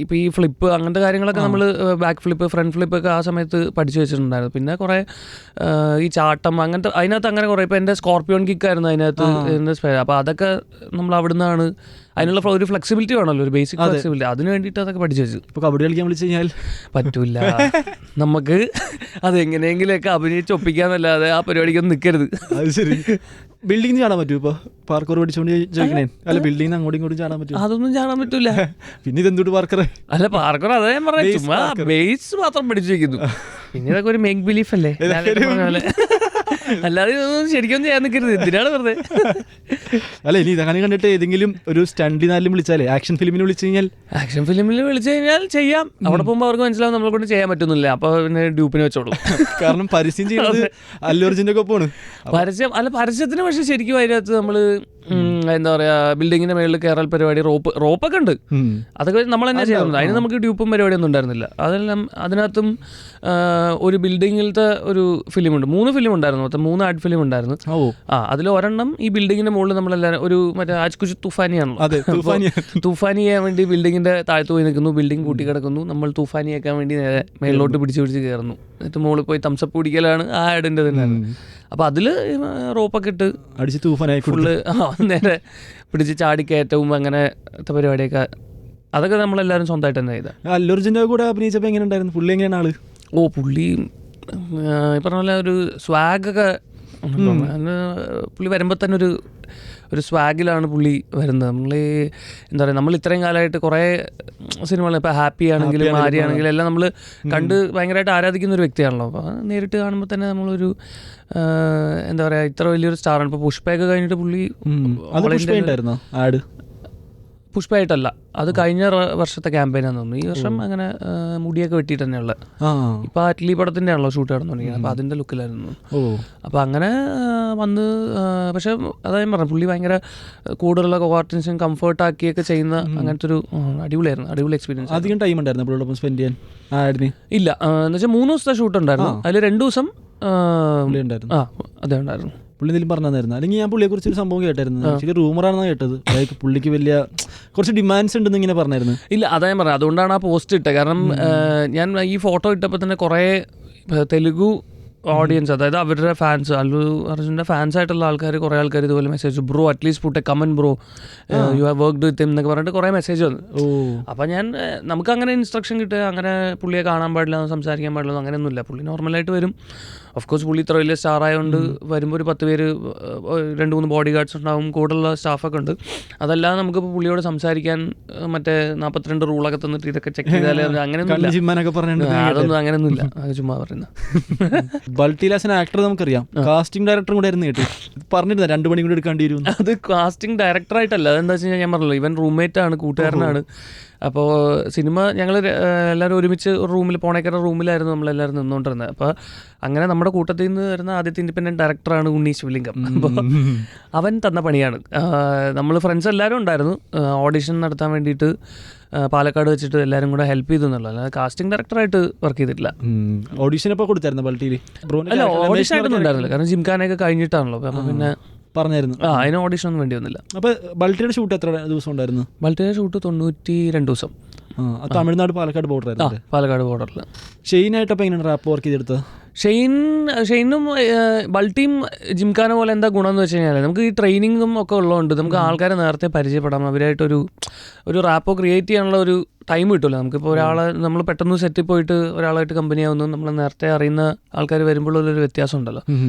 ഇപ്പോൾ ഈ ഫ്ലിപ്പ് അങ്ങനത്തെ കാര്യങ്ങളൊക്കെ നമ്മൾ ബാക്ക് ഫ്ലിപ്പ്, ഫ്രണ്ട് ഫ്ലിപ്പ് ഒക്കെ ആ സമയത്ത് പഠിച്ചു വെച്ചിട്ടുണ്ടായിരുന്നു. പിന്നെ കുറേ ഈ ചാട്ടം അങ്ങനത്തെ അതിനകത്ത് അങ്ങനെ കുറേ, ഇപ്പോൾ എൻ്റെ സ്കോർപ്പിയോൺ കിക്കായിരുന്നു അതിനകത്ത്. അപ്പോൾ അതൊക്കെ നമ്മൾ അവിടെ നിന്നാണ്. അതിനുള്ള ഒരു ഫ്ലെക്സിബിലിറ്റി വേണമല്ലോ, ഒരു ബേസിക് ഫ്ലെക്സിബിലിറ്റി. അതിന് വേണ്ടിയിട്ട് അതൊക്കെ പഠിച്ചു വെച്ചു. ഇപ്പോൾ കബഡി കളിക്കാൻ വിളിച്ചു കഴിഞ്ഞാൽ പറ്റൂല. നമുക്ക് അതെങ്ങനെയെങ്കിലൊക്കെ അഭിനയിച്ച് ഒപ്പിക്കാന്നല്ലാതെ ആ പരിപാടിക്കൊന്നും നിൽക്കരുത്. അത് ശരി. ബിൽഡിംഗ് ചാടാൻ പറ്റും? ഇപ്പോൾ പാർക്കർ പഠിച്ചുകൊണ്ട് ചോദിക്കണേ. അല്ല, ബിൽഡിംഗ് അങ്ങോട്ടും ഇങ്ങോട്ടും ചാടാൻ പറ്റും? അതൊന്നും ചാടാൻ പറ്റൂല. പിന്നെ ഇതെന്തുകൊണ്ട് പാർക്കർ? അല്ല, പാർക്കർ അതേ ഞാൻ പറഞ്ഞു, ചുമ്മാ ബേസ് മാത്രം പഠിച്ചു വെക്കുന്നു. പിന്നെ ഇതൊക്കെ ഒരു മേക്ക് ബിലീഫ് അല്ലേ, അല്ലാതെ ഇതൊന്നും ശരിക്കും ചെയ്യാൻ നിൽക്കരുത്. എന്തിനാണ് വെറുതെ? അല്ല, ഇനി ഇതങ്ങനെ കണ്ടിട്ട് ഏതെങ്കിലും ഒരു സ്റ്റണ്ടിനാലും വിളിച്ചാലേ, ആക്ഷൻ ഫിലിമിന് വിളിച്ചു കഴിഞ്ഞാൽ? ആക്ഷൻ ഫിലിമിൽ വിളിച്ചു കഴിഞ്ഞാൽ ചെയ്യാം. അവിടെ പോകുമ്പോൾ അവർക്ക് മനസ്സിലാവും നമ്മളെ കൊണ്ട് ചെയ്യാൻ പറ്റുന്നില്ല. അപ്പോൾ പിന്നെ ഡ്യൂപ്പിന് വെച്ചോളൂ. കാരണം പരസ്യം ചെയ്യുന്നത് അല്ലു അർജുൻ്റെ ഒപ്പമാണ്. പരസ്യത്തിന് പക്ഷെ ശരിക്കും അതിനകത്ത് നമ്മൾ എന്താ പറയുക, ബിൽഡിങ്ങിന്റെ മേളിൽ കയറൽ പരിപാടി, റോപ്പൊക്കെ ഉണ്ട്. അതൊക്കെ നമ്മൾ തന്നെ ചെയ്യുന്നുണ്ട്. അതിന് നമുക്ക് ഡ്യൂപ്പും പരിപാടിയൊന്നും ഉണ്ടായിരുന്നില്ല. അതെല്ലാം അതിനകത്തും ഒരു ബിൽഡിങ്ങിലത്തെ ഒരു ഫിലിമുണ്ട്. 3 ഫിലിം ഉണ്ടായിരുന്നു, മൊത്തം 3 ആഡ് ഫിലിം ഉണ്ടായിരുന്നു. അതിൽ ഒരെണ്ണം ഈ ബിൽഡിങ്ങിന്റെ മുകളിൽ നമ്മളെല്ലാവരും ഒരു മറ്റേ ആജ് കുച്ച് തുഫാനിയാണല്ലോ. തൂഫാനി ചെയ്യാൻ വേണ്ടി ബിൽഡിങ്ങിന്റെ താഴത്ത് പോയി നിൽക്കുന്നു, ബിൽഡിംഗ് കൂട്ടി കിടക്കുന്നു. നമ്മൾ തൂഫാനിയാക്കാൻ വേണ്ടി നേരെ മേളിലോട്ട് പിടിച്ച് കയറുന്നു. എന്നിട്ട് മുകളിൽ പോയി തംസപ്പ് കുടിക്കലാണ് ആ ആഡിൻ്റെ തന്നെ. അപ്പോൾ അതിൽ റോപ്പൊക്കെ ഇട്ട് അടിച്ച് തൂഫാനായി ഫുള്ള് നേരെ പിടിച്ച് ചാടിക്കയറ്റവും അങ്ങനത്തെ പരിപാടിയൊക്കെ, അതൊക്കെ നമ്മളെല്ലാവരും സ്വന്തമായിട്ട് തന്നെ ചെയ്താൽ. അല്ലു അർജുൻ്റെ കൂടെ അഭിനയിച്ചപ്പോൾ എങ്ങനെ ഉണ്ടായിരുന്നു? പുള്ളി എങ്ങനെയാണ് ആള്? പുള്ളി ഈ പറഞ്ഞ പോലെ ഒരു സ്വാഗൊക്കെ, പുള്ളി വരുമ്പോൾ തന്നെ ഒരു സ്വാഗിലാണ് പുള്ളി വരുന്നത്. നമ്മൾ എന്താ പറയുക, നമ്മൾ ഇത്രയും കാലമായിട്ട് കുറേ സിനിമകൾ, ഇപ്പോൾ ഹാപ്പി ആണെങ്കിലും ആര്യ ആണെങ്കിലും എല്ലാം നമ്മൾ കണ്ട് ഭയങ്കരമായിട്ട് ആരാധിക്കുന്ന ഒരു വ്യക്തിയാണല്ലോ. അപ്പോൾ നേരിട്ട് കാണുമ്പോൾ തന്നെ നമ്മളൊരു എന്താ പറയുക, ഇത്ര വലിയൊരു സ്റ്റാറാണ്. ഇപ്പോൾ പുഷ്പയൊക്കെ കഴിഞ്ഞിട്ട് പുള്ളി ആഡ് പുഷ്പമായിട്ടല്ല, അത് കഴിഞ്ഞ വർഷത്തെ ക്യാമ്പയിനാന്ന് തോന്നുന്നു. ഈ വർഷം അങ്ങനെ മുടിയൊക്കെ വെട്ടിയിട്ട് തന്നെയുള്ള, ഇപ്പം അറ്റ്ലി പടത്തിൻ്റെ ആണല്ലോ ഷൂട്ട് നടന്നുകൊണ്ടിരിക്കുന്നത്. അപ്പോൾ അതിൻ്റെ ലുക്കിലായിരുന്നു. അപ്പോൾ അങ്ങനെ വന്ന്, പക്ഷേ അതായത് പറഞ്ഞു, പുള്ളി ഭയങ്കര കൂടുതലുള്ള കോആർട്ടിൻസും കംഫർട്ടാക്കിയൊക്കെ ചെയ്യുന്ന അങ്ങനത്തെ ഒരു അടിപൊളിയായിരുന്നു, അടിപൊളി എക്സ്പീരിയൻസ്. അധികം ടൈം ഉണ്ടായിരുന്നു പുള്ളിയോടൊപ്പം സ്പെൻഡ് ചെയ്യാൻ? ഇല്ല, എന്ന് വെച്ചാൽ 3 ദിവസത്തെ ഷൂട്ട് ഉണ്ടായിരുന്നു. അതിൽ 2 ദിവസം അതേ ഉണ്ടായിരുന്നു. പുള്ളി എന്തെങ്കിലും പറഞ്ഞു തന്നായിരുന്നു? അല്ലെങ്കിൽ ഞാൻ പുള്ളിയെ കുറിച്ചൊരു സംഭവം കേട്ടായിരുന്നു. ആക്ച്വലി റൂമറാണെന്നാണ് കേട്ടത്. അതായത് പുള്ളിക്ക് വലിയ കുറച്ച് ഡിമാൻഡ്സ് ഉണ്ടെന്ന് ഇങ്ങനെ പറഞ്ഞായിരുന്നു. ഇല്ല, അതാ ഞാൻ പറഞ്ഞത്, അതുകൊണ്ടാണ് ആ പോസ്റ്റ് ഇട്ടത്. കാരണം ഞാൻ ഈ ഫോട്ടോ ഇട്ടപ്പോൾ തന്നെ കുറേ തെലുഗു ഓഡിയൻസ്, അതായത് അവരുടെ ഫാൻസ്, അല്ലു അർജുൻ്റെ ഫാൻസ് ആയിട്ടുള്ള ആൾക്കാർ, കുറേ ആൾക്കാർ ഇതുപോലെ message, bro at least put a comment bro, you have worked with him എന്നൊക്കെ പറഞ്ഞിട്ട് കുറേ മെസ്സേജ് വന്നു. അപ്പോൾ ഞാൻ നമുക്ക് അങ്ങനെ ഇൻസ്ട്രക്ഷൻ കിട്ടുക, അങ്ങനെ പുള്ളിയെ കാണാൻ പാടില്ല, സംസാരിക്കാൻ പാടില്ല, അങ്ങനെയൊന്നുമില്ല. പുള്ളി നോർമലായിട്ട് വരും. ഓഫ് കോഴ്സ് പുള്ളി ഇത്ര വലിയ സ്റ്റാർ ആയതുകൊണ്ട് വരുമ്പോൾ ഒരു 10 പേര്, 2-3 ബോഡി ഗാർഡ്സ് ഉണ്ടാവും, കൂടുതലുള്ള സ്റ്റാഫൊക്കെ ഉണ്ട്. അതല്ലാതെ നമുക്കിപ്പോൾ പുള്ളിയോട് സംസാരിക്കാൻ മറ്റേ 42 റൂളൊക്കെ തന്നിട്ട് ഇതൊക്കെ ചെക്ക് ചെയ്താലേ അങ്ങനെയൊന്നും, അതൊന്നും അങ്ങനെയൊന്നുമില്ല, അത് ചുമ്മാ പറയുന്നത്. ബൾട്ടിലാസ് ആക്ടർ നമുക്കറിയാം, കാസ്റ്റിംഗ് ഡയറക്ടറും കൂടെ ആയിരുന്നു കേട്ടു. പറഞ്ഞിരുന്ന 2 മണി കൂടി എടുക്കേണ്ടി വരും. അത് കാസ്റ്റിംഗ് ഡയറക്ടറായിട്ടല്ല, അതെന്താ വെച്ച് കഴിഞ്ഞാൽ ഞാൻ പറഞ്ഞല്ലോ, ഇവൻ റൂംമേറ്റ് ആണ്, കൂട്ടുകാരനാണ്. അപ്പോൾ സിനിമ ഞങ്ങൾ എല്ലാവരും ഒരുമിച്ച് ഒരു റൂമിൽ പോണേക്കര റൂമിലായിരുന്നു നമ്മളെല്ലാവരും നിന്നുകൊണ്ടിരുന്നത്. അപ്പോൾ അങ്ങനെ നമ്മുടെ കൂട്ടത്തിൽ നിന്ന് വരുന്ന ആദ്യത്തെ ഇൻഡിപെൻഡൻറ്റ് ഡയറക്ടറാണ് ഉണ്ണി ശിവലിംഗം. അപ്പോൾ അവൻ തന്ന പണിയാണ്. നമ്മൾ ഫ്രണ്ട്സ് എല്ലാവരും ഉണ്ടായിരുന്നു ഓഡിഷൻ നടത്താൻ വേണ്ടിയിട്ട് പാലക്കാട് വെച്ചിട്ട് എല്ലാവരും കൂടെ ഹെൽപ്പ് ചെയ്തു എന്നുള്ളത്, അല്ലാതെ കാസ്റ്റിംഗ് ഡയറക്ടറായിട്ട് വർക്ക് ചെയ്തിട്ടില്ല. ഓഡിഷനപ്പോൾ കൊടുത്തായിരുന്നു ബൾട്ടിയിൽ? അല്ല, ഓഡിഷൻ ആയിട്ടൊന്നും ഉണ്ടായിരുന്നില്ല, കാരണം ജിംഖാനൊക്കെ കഴിഞ്ഞിട്ടാണല്ലോ. അപ്പോൾ പിന്നെ പറഞ്ഞായിരുന്നു അതിന് ഓഡിഷൻ ഒന്നും വേണ്ടി വന്നില്ല. അപ്പോൾ ബൾട്ടിയുടെ ഷൂട്ട് എത്ര ദിവസം ഉണ്ടായിരുന്നു? ബൾട്ടിയുടെ ഷൂട്ട് 92 ദിവസം. തമിഴ്നാട് പാലക്കാട് ബോർഡർ ആയിരുന്നു. പാലക്കാട് ബോർഡറിൽ. ഷെയ്നായിട്ടപ്പോൾ എങ്ങനെയാണ് റാപ്പ് വർക്ക് ചെയ്തെടുത്തത്? ഷെയ്നും ബൾട്ടിയും ജിംഖാന പോലെ എന്താ ഗുണം എന്ന് വെച്ച് കഴിഞ്ഞാൽ നമുക്ക് ഈ ട്രെയിനിങ്ങും ഒക്കെ ഉള്ളതുകൊണ്ട് നമുക്ക് ആൾക്കാരെ നേരത്തെ പരിചയപ്പെടാം. അവരായിട്ടൊരു റാപ്പോ ക്രിയേറ്റ് ചെയ്യാനുള്ള ഒരു ടൈം കിട്ടുമല്ലോ. നമുക്കിപ്പോൾ ഒരാളെ നമ്മൾ പെട്ടെന്ന് സെറ്റിൽ പോയിട്ട് ഒരാളായിട്ട് കമ്പനി ആവുന്നു, നമ്മൾ നേരത്തെ അറിയുന്ന ആൾക്കാർ വരുമ്പോഴുള്ളൊരു വ്യത്യാസം ഉണ്ടല്ലോ.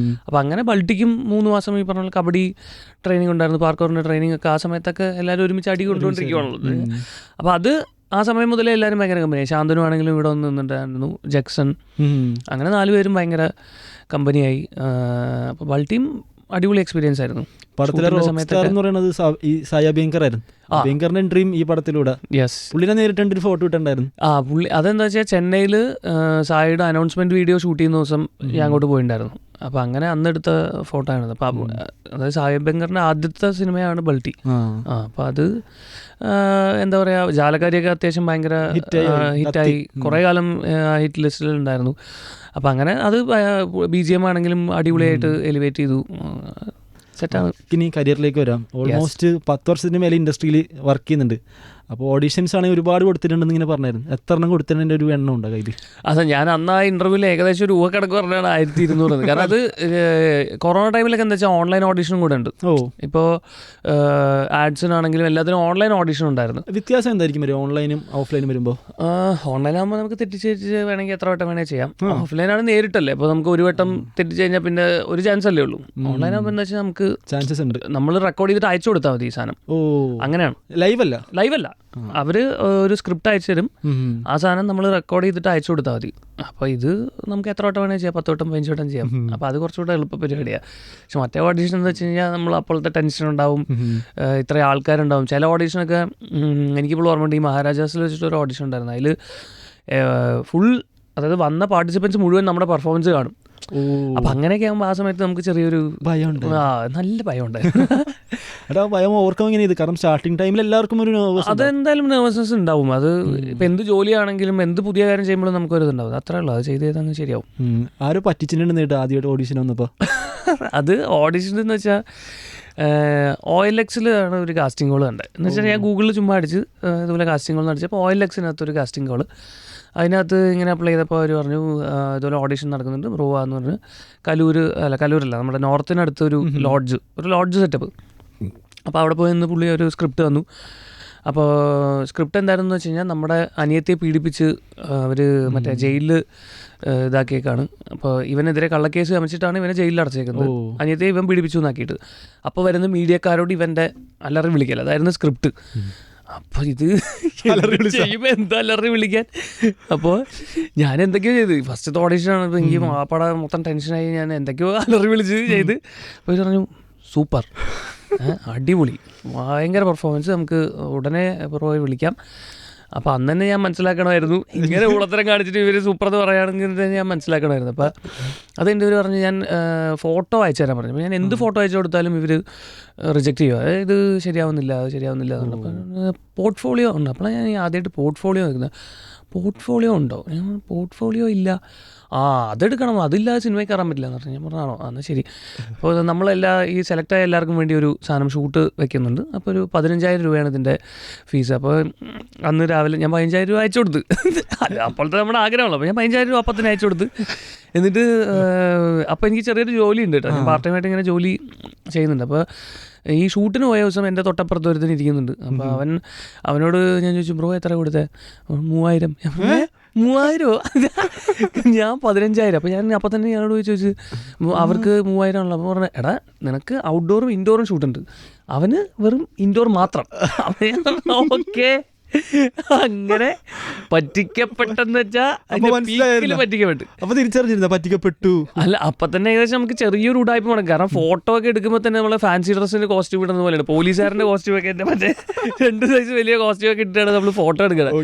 അപ്പോൾ അങ്ങനെ ബൾട്ടിക്കും 3 മാസം ഈ പറഞ്ഞ കബഡി ട്രെയിനിങ് ഉണ്ടായിരുന്നു, പാർക്കോറിൻ്റെ ട്രെയിനിങ് ഒക്കെ. ആ സമയത്തൊക്കെ എല്ലാവരും ഒരുമിച്ച് അടി കൊണ്ടുകൊണ്ടിരിക്കുകയാണല്ലോ. അപ്പോൾ അത് ആ സമയം മുതലേ എല്ലാവരും ഭയങ്കര കമ്പനിയായി. ശാന്തനു ആണെങ്കിലും ഇവിടെ വന്ന് നിന്നിട്ടുണ്ടായിരുന്നു, ജക്സൺ, അങ്ങനെ 4 പേരും ഭയങ്കര കമ്പനിയായി. അപ്പോൾ ബൾട്ടിയും അടിപൊളി എക്സ്പീരിയൻസ് ആയിരുന്നു. പടത്തിലെ റോക്സ്റ്റാർ എന്ന് പറയുന്നത് ഈ സായ അഭ്യങ്കർ ആയിരുന്നു. അഭ്യങ്കറിന്റെ ഡ്രീം ഈ പടത്തിലൂടെ. യെസ്, പുള്ളിനെ നേരിട്ട് ഒരു ഫോട്ടോ ഇട്ടുണ്ടായിരുന്നു. പുള്ളി അതെന്താ വെച്ചാൽ ചെന്നൈയിൽ സായിയുടെ അനൗൺസ്മെന്റ് വീഡിയോ ഷൂട്ട് ചെയ്യുന്ന ദിവസം ഞാൻ അങ്ങോട്ട് പോയിട്ടുണ്ടായിരുന്നു. അപ്പോൾ അങ്ങനെ അന്നെടുത്ത ഫോട്ടോ ആണത്. അപ്പോൾ അതായത് സായി അഭ്യങ്കറിന്റെ ആദ്യത്തെ സിനിമയാണ് ബൾട്ടി. അപ്പോൾ അത് എന്താ പറയുക, ജാലക്കാരിയൊക്കെ അത്യാവശ്യം ഭയങ്കര ഹിറ്റായി, കുറേ കാലം ഹിറ്റ് ലിസ്റ്റിലുണ്ടായിരുന്നു. അപ്പോൾ അങ്ങനെ അത് BGM ആണെങ്കിലും അടിപൊളിയായിട്ട് എലിവേറ്റ് ചെയ്തു. സെറ്റാണ്. ഇനി കരിയറിലേക്ക് വരാം. ഓൾമോസ്റ്റ് 10 വർഷത്തിന് മേലെ ഇൻഡസ്ട്രിയിൽ വർക്ക് ചെയ്യുന്നുണ്ട്. അപ്പോൾ ഓഡീഷൻസ് ആണെങ്കിൽ ഒരുപാട് കൊടുത്തിട്ടുണ്ടെന്ന് ഇങ്ങനെ പറഞ്ഞായിരുന്നു. എത്ര എണ്ണം കൊടുത്തതിൻ്റെ ഒരു എണ്ണം ഉണ്ടോ കയ്യിൽ? അതെ, ഞാൻ അന്ന് ആ ഇൻ്റർവ്യൂവിൽ ഏകദേശം ഒരു ഊഹക്കണക്ക് പറഞ്ഞാണ് 1200. കാരണം അത് കൊറോണ ടൈമിലൊക്കെ എന്താ വെച്ചാൽ ഓൺലൈൻ ഓഡീഷനും കൂടെ ഉണ്ട്. ഇപ്പോൾ ആഡ്സിനാണെങ്കിലും എല്ലാത്തിനും ഓൺലൈൻ ഓഡീഷൻ ഉണ്ടായിരുന്നു. വ്യത്യാസം എന്തായിരിക്കും വരും ഓൺലൈനും ഓഫ്ലൈനും വരുമ്പോൾ? ഓൺലൈനാകുമ്പോൾ നമുക്ക് തെറ്റിച്ച് വേണമെങ്കിൽ എത്ര വട്ടം വേണേൽ ചെയ്യാം. ഓഫ്ലൈനാണ് നേരിട്ടല്ലേ, അപ്പോൾ നമുക്ക് ഒരു വട്ടം തെറ്റിച്ച് കഴിഞ്ഞാൽ പിന്നെ ഒരു ചാൻസ് അല്ലേ ഉള്ളൂ. ഓൺലൈനാകുമ്പോൾ എന്താ വെച്ചാൽ നമുക്ക് ചാൻസസ് ഉണ്ട്. നമ്മൾ റെക്കോർഡ് ചെയ്തിട്ട് അയച്ചു കൊടുത്താൽ മതി ഈ സാധനം. അങ്ങനെയാണ്. ലൈവല്ല, അവർ ഒരു സ്ക്രിപ്റ്റ് അയച്ചു തരും, ആ സാധനം നമ്മൾ റെക്കോർഡ് ചെയ്തിട്ട് അയച്ചു കൊടുത്താൽ മതി. അപ്പോൾ ഇത് നമുക്ക് എത്ര വട്ടം വേണേൽ ചെയ്യാം, 10 വട്ടം 15 വട്ടം ചെയ്യാം. അപ്പോൾ അത് കുറച്ചുകൂടെ എളുപ്പ പരിപാടിയാണ്. പക്ഷെ മറ്റേ ഓഡീഷൻ എന്ന് വെച്ച് കഴിഞ്ഞാൽ നമ്മൾ അപ്പോഴത്തെ ടെൻഷൻ ഉണ്ടാവും, ഇത്ര ആൾക്കാരുണ്ടാവും. ചില ഓഡീഷനൊക്കെ എനിക്കിപ്പോൾ ഓർമ്മയുണ്ട്, ഈ മഹാരാജാസിൽ വെച്ചിട്ടൊരു ഓഡീഷൻ ഉണ്ടായിരുന്നു. അതിൽ ഫുൾ, അതായത് വന്ന പാർട്ടിസിപ്പൻസ് മുഴുവൻ നമ്മുടെ പെർഫോമൻസ് കാണും. അപ്പം അങ്ങനെയൊക്കെ ആകുമ്പോൾ ആ സമയത്ത് നമുക്ക് ചെറിയൊരു ഭയമുണ്ട്, നല്ല ഭയമുണ്ടായിരുന്നു. ഭയം ഓർക്കാൻ ഇങ്ങനെ ഇത്, കാരണം സ്റ്റാർട്ടിങ് ടൈമിൽ എല്ലാവർക്കും ഒരു അതെന്തായാലും നെർവസ്നെസ് ഉണ്ടാവും. അത് ഇപ്പം എന്ത് ജോലിയാണെങ്കിലും എന്ത് പുതിയ കാര്യം ചെയ്യുമ്പോഴും നമുക്കൊരു ഇതുണ്ടാവും. അത്രേ ഉള്ളൂ, അത് ചെയ്ത് ചെയ്തങ്ങ് ശരിയാവും. ആരോ പറ്റിച്ചിട്ടുണ്ടെന്ന് ആദ്യമായിട്ട് ഓഡീഷൻ വന്നപ്പോൾ? അത് ഓഡീഷൻ എന്ന് വെച്ചാൽ OLX-ലാണ് ഒരു കാസ്റ്റിംഗ് കോൾ കണ്ടത്. എന്ന് വെച്ചാൽ ഞാൻ ഗൂഗിളിൽ ചുമ്മാ അടിച്ച് ഇതുപോലെ കാസ്റ്റിംഗ് കോൾ അടിച്ചപ്പോൾ OLX-നകത്തൊരു കാസ്റ്റിംഗ് കോള്. അതിനകത്ത് ഇങ്ങനെ അപ്ലൈ ചെയ്തപ്പോൾ അവർ പറഞ്ഞു ഇതുപോലെ ഓഡീഷൻ നടക്കുന്നുണ്ട്, റോവ എന്ന് പറഞ്ഞ് കലൂരല്ല, നമ്മുടെ നോർത്തിനടുത്തൊരു ലോഡ്ജ് സെറ്റപ്പ്. അപ്പോൾ അവിടെ പോയി നിന്ന് പുള്ളി ഒരു സ്ക്രിപ്റ്റ് തന്നു. അപ്പോൾ സ്ക്രിപ്റ്റ് എന്തായിരുന്നു എന്ന് വെച്ച് കഴിഞ്ഞാൽ, നമ്മുടെ അനിയത്തെ പീഡിപ്പിച്ച് അവർ മറ്റേ ജയിലിൽ ഇതാക്കിയേക്കാണ്. അപ്പോൾ ഇവനെതിരെ കള്ളക്കേസ് ചമച്ചിട്ടാണ് ഇവനെ ജയിലിൽ അടച്ചേക്കുന്നത്. അനിയത്തെ ഇവൻ പീഡിപ്പിച്ചു എന്നാക്കിയിട്ട്. അപ്പോൾ വരുന്ന മീഡിയക്കാരോട് ഇവൻ്റെ അലറി വിളിക്കൽ, അതായിരുന്നു സ്ക്രിപ്റ്റ്. അപ്പോൾ ഇത് ചെയ്യുമ്പോൾ എന്താ അലറി വിളിക്കാൻ. അപ്പോൾ ഞാൻ എന്തൊക്കെയോ ചെയ്ത്, ഫസ്റ്റത്തെ ഓഡീഷനാണ്. ഇപ്പോൾ എനിക്ക് മാപ്പാടെ മൊത്തം ടെൻഷനായി, ഞാൻ എന്തൊക്കെയോ അലറി വിളിച്ച് ചെയ്ത്. അപ്പോൾ പറഞ്ഞു സൂപ്പർ, അടിപൊളി, ഭയങ്കര പെർഫോമൻസ്, നമുക്ക് ഉടനെ പോയി വിളിക്കാം. അപ്പോൾ അന്ന് തന്നെ ഞാൻ മനസ്സിലാക്കണമായിരുന്നു, ഇങ്ങനെ ഉളത്തരം കാണിച്ചിട്ട് ഇവർ സൂപ്പർ എന്ന് പറയുകയാണെങ്കിൽ ഞാൻ മനസ്സിലാക്കണമായിരുന്നു. അപ്പോൾ അതെൻ്റെ ഇവർ പറഞ്ഞു, ഞാൻ ഫോട്ടോ അയച്ചു തരാൻ പറഞ്ഞു. അപ്പോൾ ഞാൻ എന്ത് ഫോട്ടോ അയച്ചു കൊടുത്താലും ഇവർ റിജക്റ്റ് ചെയ്യുക, ഇത് ശരിയാവുന്നില്ല, അത് ശരിയാവുന്നില്ല എന്നുണ്ട്. അപ്പോൾ പോർട്ട്ഫോളിയോ ഉണ്ട്. അപ്പോഴാണ് ഞാൻ ആദ്യമായിട്ട് പോർട്ട്ഫോളിയോ നിൽക്കുന്നത്. പോർട്ട്ഫോളിയോ ഉണ്ടോ? ഞാൻ പോർട്ട്ഫോളിയോ ഇല്ല. അതെടുക്കണം, അതില്ലാതെ സിനിമയിൽ കയറാൻ പറ്റില്ല എന്ന് പറഞ്ഞു. ഞാൻ പറഞ്ഞാണോ, എന്നാൽ ശരി. അപ്പോൾ ഈ സെലക്റ്റായ എല്ലാവർക്കും വേണ്ടി ഒരു സാധനം ഷൂട്ട് വെക്കുന്നുണ്ട്. അപ്പോൾ ഒരു 15,000 രൂപയാണ് ഇതിൻ്റെ ഫീസ്. അപ്പോൾ അന്ന് രാവിലെ ഞാൻ 15,000 രൂപ അയച്ചു കൊടുത്ത്. അപ്പോഴത്തെ നമ്മുടെ ആഗ്രഹമുള്ളൂ. അപ്പോൾ ഞാൻ 15,000 രൂപ അപ്പം തന്നെ അയച്ചു കൊടുത്ത്. എന്നിട്ട് അപ്പോൾ എനിക്ക് ചെറിയൊരു ജോലി ഉണ്ട് കേട്ടോ, ഞാൻ പാർട്ട് ടൈമായിട്ട് ഇങ്ങനെ ജോലി ചെയ്യുന്നുണ്ട്. അപ്പോൾ ഈ ഷൂട്ടിന് പോയ ദിവസം എൻ്റെ തൊട്ടപ്പുറത്ത് ഒരുത്തിന് ഇരിക്കുന്നുണ്ട്. അപ്പോൾ അവനോട് ഞാൻ ചോദിച്ചു, ബ്രോ എത്ര കൊടുത്തേ? 3,000. 3,000? ഞാൻ 15,000. അപ്പോൾ ഞാൻ അപ്പം തന്നെ ഞാനോട് ചോദിച്ചു, അവർക്ക് 3,000 ആണല്ലോ. അപ്പോൾ പറഞ്ഞത്, എടാ നിനക്ക് ഔട്ട്ഡോറും ഇൻഡോറും ഷൂട്ടുണ്ട്, അവന് വെറും ഇൻഡോർ മാത്രം. ഓക്കെ അങ്ങനെ പറ്റിക്കപ്പെട്ടെന്ന് വെച്ചാൽ പറ്റിക്കപ്പെട്ടു. അപ്പൊ തിരിച്ചറിഞ്ഞിരുന്ന പറ്റിക്കപ്പെട്ടു അല്ല, അപ്പൊ തന്നെ ഏകദേശം നമുക്ക് ചെറിയൊരു ഉടായ്പ വേണം. കാരണം ഫോട്ടോ ഒക്കെ എടുക്കുമ്പോൾ തന്നെ നമ്മളെ ഫാൻസി ഡ്രസ്സിന്റെ കോസ്റ്റ്യൂം ഇടുന്ന പോലെയാണ്. പോലീസുകാരന്റെ കോസ്റ്റ്യൂം ഒക്കെ എന്റെ മറ്റേ 2 സൈസ് വലിയ കോസ്റ്റ്യൂം ഒക്കെ ഇട്ടിട്ടാണ് നമ്മൾ ഫോട്ടോ എടുക്കുന്നത്.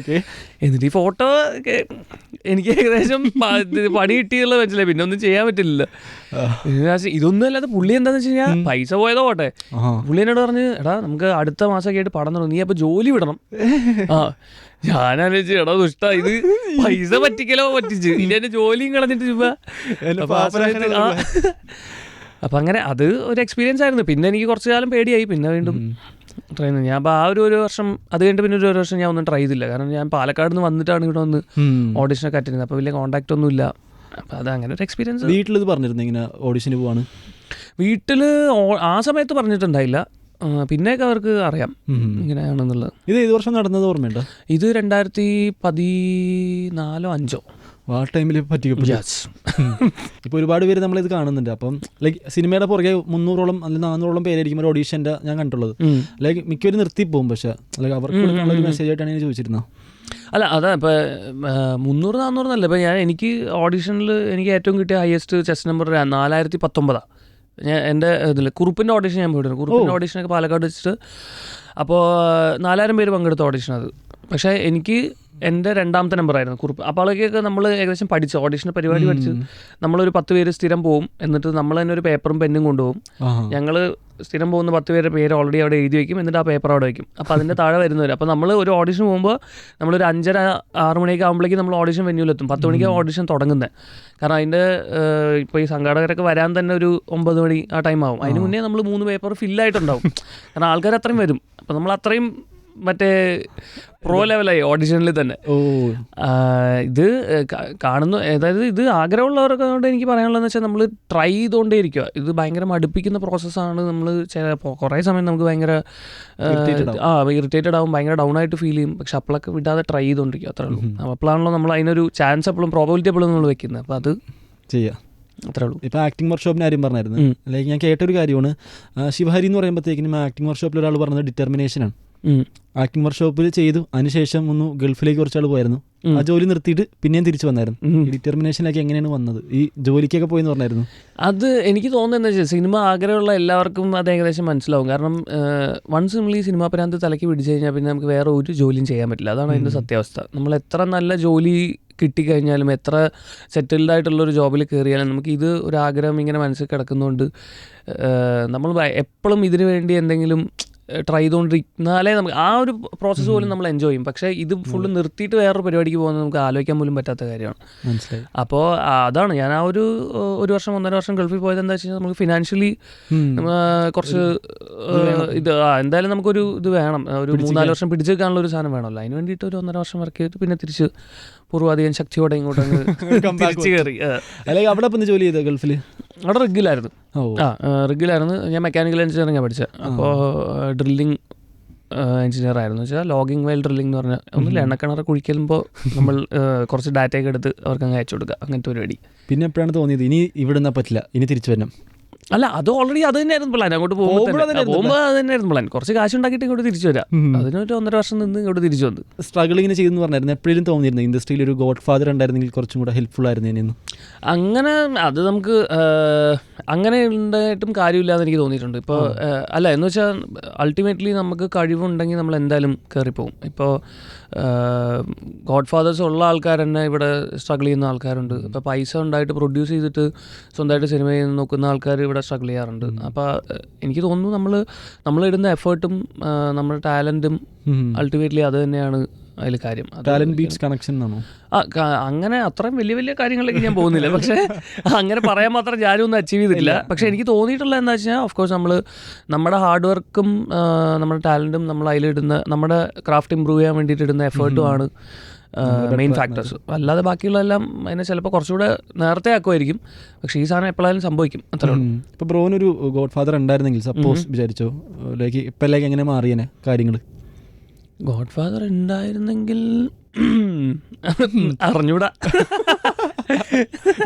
എന്നിട്ട് ഈ ഫോട്ടോ എനിക്ക് ഏകദേശം പണി കിട്ടിയുള്ള മനസ്സിലായി. പിന്നെ ഒന്നും ചെയ്യാൻ പറ്റില്ലല്ലോ. ഇതൊന്നും അല്ലാതെ പുള്ളി എന്താന്ന് വെച്ച് കഴിഞ്ഞാൽ പൈസ പോയതോ പോട്ടെ, പുള്ളി എന്നോട് പറഞ്ഞ് എടാ നമുക്ക് അടുത്ത മാസമൊക്കെ ആയിട്ട് പടം തുടങ്ങും, നീ അപ്പൊ ജോലി വിടണം. ഞാനാലോചിച്ചു എടാ ദുഷ്ട, ഇത് പൈസ പറ്റിക്കലോ പറ്റിച്ച് ഇനി എന്റെ ജോലിയും കളഞ്ഞിട്ട് ചുമ്മാ. അപ്പൊ അങ്ങനെ അത് ഒരു എക്സ്പീരിയൻസ് ആയിരുന്നു. പിന്നെ എനിക്ക് കുറച്ചു കാലം പേടിയായി. പിന്നെ വീണ്ടും ട്രൈ ചെയ്തു. ഞാൻ അപ്പോൾ ഒരു വർഷം അത് കഴിഞ്ഞിട്ട് പിന്നെ ഒരു വർഷം ഞാൻ ഒന്നും ട്രൈ ചെയ്തില്ല. കാരണം ഞാൻ പാലക്കാട് നിന്ന് വന്നിട്ടാണ് ഇവിടെ വന്ന് ഓഡിഷനൊക്കെ അറ്റൻഡ് ചെയ്തത്. അപ്പോൾ വലിയ കോൺടാക്റ്റ് ഒന്നും ഇല്ല. അപ്പം അത് അങ്ങനെ ഒരു എക്സ്പീരിയൻസ്. വീട്ടിലിത് പറഞ്ഞിരുന്നു ഇങ്ങനെ ഓഡിഷന് പോവാണ്? വീട്ടിൽ ആ സമയത്ത് പറഞ്ഞിട്ടുണ്ടായില്ല. പിന്നെയൊക്കെ അവർക്ക് അറിയാം ഇങ്ങനെയാണെന്നുള്ളത്. ഇത് ഏത് വർഷം നടന്നത് ഓർമ്മയുണ്ടോ? ഇത് 2014-15 ആ ടൈമിൽ പറ്റിക്കപ്പെട്ടു. ഇപ്പോൾ ഒരുപാട് പേര് നമ്മളിത് കാണുന്നുണ്ട്. അപ്പം ലൈക്ക് സിനിമയുടെ പുറകെ 300ഓളം അല്ലെങ്കിൽ 400ഓളം പേരായിരിക്കും ഒരു ഓഡീഷൻ്റെ ഞാൻ കണ്ടുള്ളത്. ലൈക്ക് മിക്കവരും നിർത്തി പോകും. പക്ഷേ അല്ലെങ്കിൽ അവർക്ക് ഒരു മെസ്സേജ് ആയിട്ടാണ് ഞാൻ ചോദിച്ചിരുന്നത്. അല്ല അതാ ഇപ്പോൾ 300-400 എന്നല്ല. ഇപ്പോൾ എനിക്ക് ഓഡീഷനിൽ എനിക്ക് ഏറ്റവും കിട്ടിയ ഹയസ്റ്റ് ചെസ് നമ്പർ 4019. ഞാൻ എൻ്റെ ഇതിൽ കുറുപ്പിൻ്റെ ഓഡീഷൻ ഞാൻ പോയിട്ടുണ്ട്. കുറുപ്പിൻ്റെ ഓഡീഷനൊക്കെ പാലക്കാട് വെച്ചിട്ട്. അപ്പോൾ 4000 പേര് പങ്കെടുത്ത ഓഡീഷൻ അത്. പക്ഷേ എനിക്ക് എൻ്റെ 2ാമത്തെ നമ്പറായിരുന്നു കുറിപ്പ്. അപ്പോൾ അതൊക്കെ നമ്മൾ ഏകദേശം പഠിച്ചു, ഓഡീഷൻ്റെ പരിപാടി പഠിച്ച് നമ്മളൊരു 10 പേര് സ്ഥിരം പോവും. എന്നിട്ട് നമ്മൾ തന്നെ ഒരു പേപ്പറും പെന്നും കൊണ്ടുപോകും. ഞങ്ങൾ സ്ഥിരം പോകുന്ന 10 പേരുടെ പേര് ഓൾറെഡി അവിടെ എഴുതി വയ്ക്കും. എന്നിട്ട് ആ പേപ്പർ അവിടെ വയ്ക്കും. അപ്പോൾ അതിൻ്റെ താഴെ വരുന്നവർ. അപ്പോൾ നമ്മൾ ഒരു ഓഡീഷൻ പോകുമ്പോൾ നമ്മളൊരു 5:30-6 മണിയൊക്കെ ആകുമ്പോഴേക്കും നമ്മൾ ഓഡീഷൻ വെന്യൂലെത്തും. 10 മണിക്കാണ് ഓഡീഷൻ തുടങ്ങുന്നത്. കാരണം അതിൻ്റെ ഇപ്പോൾ ഈ സംഘാടകരൊക്കെ വരാൻ തന്നെ ഒരു 9 മണി ആ ടൈം ആവും. അതിന് മുന്നേ നമ്മൾ 3 പേപ്പർ ഫില്ലായിട്ടുണ്ടാവും. കാരണം ആൾക്കാർ അത്രയും വരും. അപ്പോൾ നമ്മൾ അത്രയും മറ്റേ പ്രോ ലെവലായി ഓഡിഷനിൽ തന്നെ. ഇത് കാണുന്നു. അതായത് ഇത് ആഗ്രഹമുള്ളവരൊക്കെ കൊണ്ട് എനിക്ക് പറയാനുള്ളതെന്ന് വെച്ചാൽ നമ്മൾ ട്രൈ ചെയ്തുകൊണ്ടേ ഇരിക്കുക. ഇത് ഭയങ്കര മടുപ്പിക്കുന്ന പ്രോസസ്സാണ്. നമ്മൾ കുറേ സമയം നമുക്ക് ഭയങ്കര ഇറിറ്റേറ്റഡ് ആവും, ഭയങ്കര ഡൗൺ ആയിട്ട് ഫീൽ ചെയ്യും. പക്ഷെ അപ്പോഴൊക്കെ വിടാതെ ട്രൈ ചെയ്തുകൊണ്ടിരിക്കുക, അത്രേ ഉള്ളൂ. അപ്പോഴാണല്ലോ നമ്മൾ അതിനൊരു ചാൻസ് എപ്പോഴും പ്രോബബിലിറ്റി എപ്പോഴും നമ്മൾ വെക്കുന്നത്. അപ്പോൾ അത് ചെയ്യാം, അത്രേ ഉള്ളൂ. ഇപ്പോൾ ആക്ടിംഗ് വർക്ക്ഷോപ്പിൻ്റെ കാര്യം പറഞ്ഞായിരുന്നു. അല്ലെങ്കിൽ ഞാൻ കേട്ടൊരു കാര്യമാണ്, ശിവഹരി എന്ന് പറയുമ്പോഴത്തേക്കിനും ആക്ടിംഗ് വർക്ക്ഷോപ്പിൽ ഒരാൾ പറഞ്ഞത് ഡിറ്റർമിനേഷനാണ്. ആക്ടിംഗ് വർക്ക്ഷോപ്പിൽ ചെയ്തു, അതിനുശേഷം ഒന്ന് ഗൾഫിലേക്ക് കുറച്ചാൾ പോയായിരുന്നു. ആ ജോലി നിർത്തിയിട്ട് പിന്നെയും തിരിച്ചു വന്നായിരുന്നു. ഡിറ്റർമിനേഷനിലേക്ക് എങ്ങനെയാണ് വന്നത്? ഈ ജോലിക്കൊക്കെ പോയെന്ന് പറഞ്ഞായിരുന്നു. അത് എനിക്ക് തോന്നുന്നത് വെച്ചാൽ സിനിമ ആഗ്രഹമുള്ള എല്ലാവർക്കും അത് ഏകദേശം മനസ്സിലാവും. കാരണം വൺസ് നമ്മൾ ഈ സിനിമാ പ്രാന്ത് തലയ്ക്ക് പിടിച്ചു കഴിഞ്ഞാൽ പിന്നെ നമുക്ക് വേറെ ഒരു ജോലിയും ചെയ്യാൻ പറ്റില്ല. അതാണ് അതിൻ്റെ സത്യാവസ്ഥ. നമ്മൾ എത്ര നല്ല ജോലി കിട്ടിക്കഴിഞ്ഞാലും എത്ര സെറ്റിൽഡ് ആയിട്ടുള്ളൊരു ജോബിൽ കയറിയാലും നമുക്ക് ഇത് ഒരു ആഗ്രഹം ഇങ്ങനെ മനസ്സിൽ കിടക്കുന്നതുകൊണ്ട് നമ്മൾ എപ്പോഴും ഇതിനു വേണ്ടി എന്തെങ്കിലും ട്രൈ ചെയ്തുകൊണ്ടിരിക്കുന്നാലേ നമുക്ക് ആ ഒരു പ്രോസസ്സ് പോലും നമ്മൾ എൻജോയ് ചെയ്യും. പക്ഷേ ഇത് ഫുള്ള് നിർത്തിയിട്ട് വേറൊരു പരിപാടിക്ക് പോകുന്നത് നമുക്ക് ആലോചിക്കാൻ പോലും പറ്റാത്ത കാര്യമാണ്. മനസ്സിലായി. അപ്പോൾ അതാണ് ഞാൻ ആ ഒരു വർഷം 1.5 വർഷം ഗൾഫിൽ പോയത്. എന്താ വെച്ച് കഴിഞ്ഞാൽ നമുക്ക് ഫിനാൻഷ്യലി കുറച്ച് ഇത് എന്തായാലും നമുക്കൊരു ഇത് വേണം, ഒരു 3-4 വർഷം പിടിച്ചു വെക്കാനുള്ള ഒരു സാധനം വേണമല്ലോ. അതിന് വേണ്ടിയിട്ട് ഒരു 1.5 വർഷം വർക്ക് ചെയ്തിട്ട് പിന്നെ തിരിച്ച് പൂർവാധികം ശക്തിയോടെ ഇങ്ങോട്ട് തിരിച്ച് കയറി. അല്ലെങ്കിൽ അവിടെ ഇപ്പം ജോലി ചെയ്തത് ഗൾഫിൽ? അവിടെ റിഗിലായിരുന്നു. റിഗിലായിരുന്നു. ഞാൻ മെക്കാനിക്കൽ എഞ്ചിനീയറിംഗാണ് പഠിച്ചത്. അപ്പോൾ ഡ്രില്ലിങ് എഞ്ചിനീയർ ആയിരുന്നു. വെച്ചാൽ ലോഗിങ് വൈൽ ഡ്രില്ലിംഗ് എന്ന് പറഞ്ഞാൽ ഒന്നുമില്ല, എണ്ണക്കിണർ കുഴിക്കുമ്പോൾ നമ്മൾ കുറച്ച് ഡാറ്റയൊക്കെ എടുത്ത് അവർക്ക് അങ്ങ് അയച്ചു കൊടുക്കുക, അങ്ങനത്തെ പരിപാടി. പിന്നെ എപ്പോഴാണ് തോന്നിയത് ഇനി ഇവിടെ നിന്നാൽ പറ്റില്ല, ഇനി തിരിച്ചു വരണം? അല്ല, അത് ഓൾറെഡി അത് തന്നെയായിരുന്നു പ്ലാൻ. അങ്ങോട്ട് പോകുമ്പോൾ അത് തന്നെയായിരുന്നു പ്ലാൻ. കുറച്ച് കാശ് ഉണ്ടാക്കിയിട്ട് ഇങ്ങോട്ട് തിരിച്ചു വരാം. അതിനൊരു 1.5 വർഷം നിന്ന് ഇങ്ങോട്ട് തിരിച്ചു വന്നു. സ്ട്രഗിളിങ്ങനെ ചെയ്തെന്ന് പറഞ്ഞായിരുന്നു. എപ്പോഴും തോന്നിയിരുന്നു ഇൻഡസ്ട്രിയിൽ ഒരു ഗോഡ് ഫാദർ ഉണ്ടായിരുന്നെങ്കിൽ കുറച്ചും കൂടെ ഹെൽപ്ഫുൾ ആയിരുന്നു? അങ്ങനെ അത് നമുക്ക് അങ്ങനെ ഉണ്ടായിട്ടും കാര്യമില്ലാന്ന് എനിക്ക് തോന്നിയിട്ടുണ്ട്. ഇപ്പോൾ അല്ല എന്ന് വെച്ചാൽ അൾട്ടിമേറ്റ്ലി നമുക്ക് കഴിവുണ്ടെങ്കിൽ നമ്മൾ എന്തായാലും കയറിപ്പോവും. ഇപ്പോൾ ഗോഡ് ഫാദേഴ്സ് ഉള്ള ആൾക്കാർ തന്നെ ഇവിടെ സ്ട്രഗിൾ ചെയ്യുന്ന ആൾക്കാരുണ്ട്. ഇപ്പോൾ പൈസ ഉണ്ടായിട്ട് പ്രൊഡ്യൂസ് ചെയ്തിട്ട് സ്വന്തമായിട്ട് സിനിമ ചെയ്യുന്ന നോക്കുന്ന ആൾക്കാർ ഇവിടെ സ്ട്രഗിൾ ചെയ്യാറുണ്ട്. അപ്പോൾ എനിക്ക് തോന്നുന്നു നമ്മളിടുന്ന എഫേർട്ടും നമ്മുടെ ടാലൻറ്റും അൾട്ടിമേറ്റ്ലി അത് തന്നെയാണ് അതിൽ കാര്യം. ടാലന്റ് ബീറ്റ്സ് കണക്ഷൻ ആണോ? അങ്ങനെ അത്രയും വലിയ കാര്യങ്ങളിലേക്ക് ഞാൻ പോകുന്നില്ല. പക്ഷേ അങ്ങനെ പറയാൻ മാത്രം ഞാനും ഒന്നും അച്ചീവ് ചെയ്തിട്ടില്ല. പക്ഷേ എനിക്ക് തോന്നിയിട്ടുള്ളത് എന്താ വെച്ചാൽ ഓഫ്കോഴ്സ് നമ്മുടെ ഹാർഡ് വർക്കും നമ്മുടെ ടാലൻറ്റും നമ്മൾ അതിലിടുന്ന നമ്മുടെ ക്രാഫ്റ്റ് ഇമ്പ്രൂവ് ചെയ്യാൻ വേണ്ടിയിട്ട് ഇടുന്ന എഫേർട്ടുമാണ് മെയിൻ ഫാക്ടേഴ്സ്. അല്ലാതെ ബാക്കിയുള്ളതെല്ലാം അതിനെ ചിലപ്പോൾ കുറച്ചുകൂടെ നേരത്തെ ആക്കുമായിരിക്കും. പക്ഷേ ഈ സാധനം എപ്പോഴായാലും സംഭവിക്കും, അത്രേ ഉള്ളൂ. ഇപ്പോൾ ബ്രോനൊരു ഗോഡ് ഫാദർ ഉണ്ടായിരുന്നെങ്കിൽ സപ്പോസ് വിചാരിച്ചോ, ലൈക്ക് ഇപ്പം എങ്ങനെ മാറിയേനെ കാര്യങ്ങൾ? ഗോഡ് ഫാദർ ഉണ്ടായിരുന്നെങ്കിൽ അറിഞ്ഞൂടാ.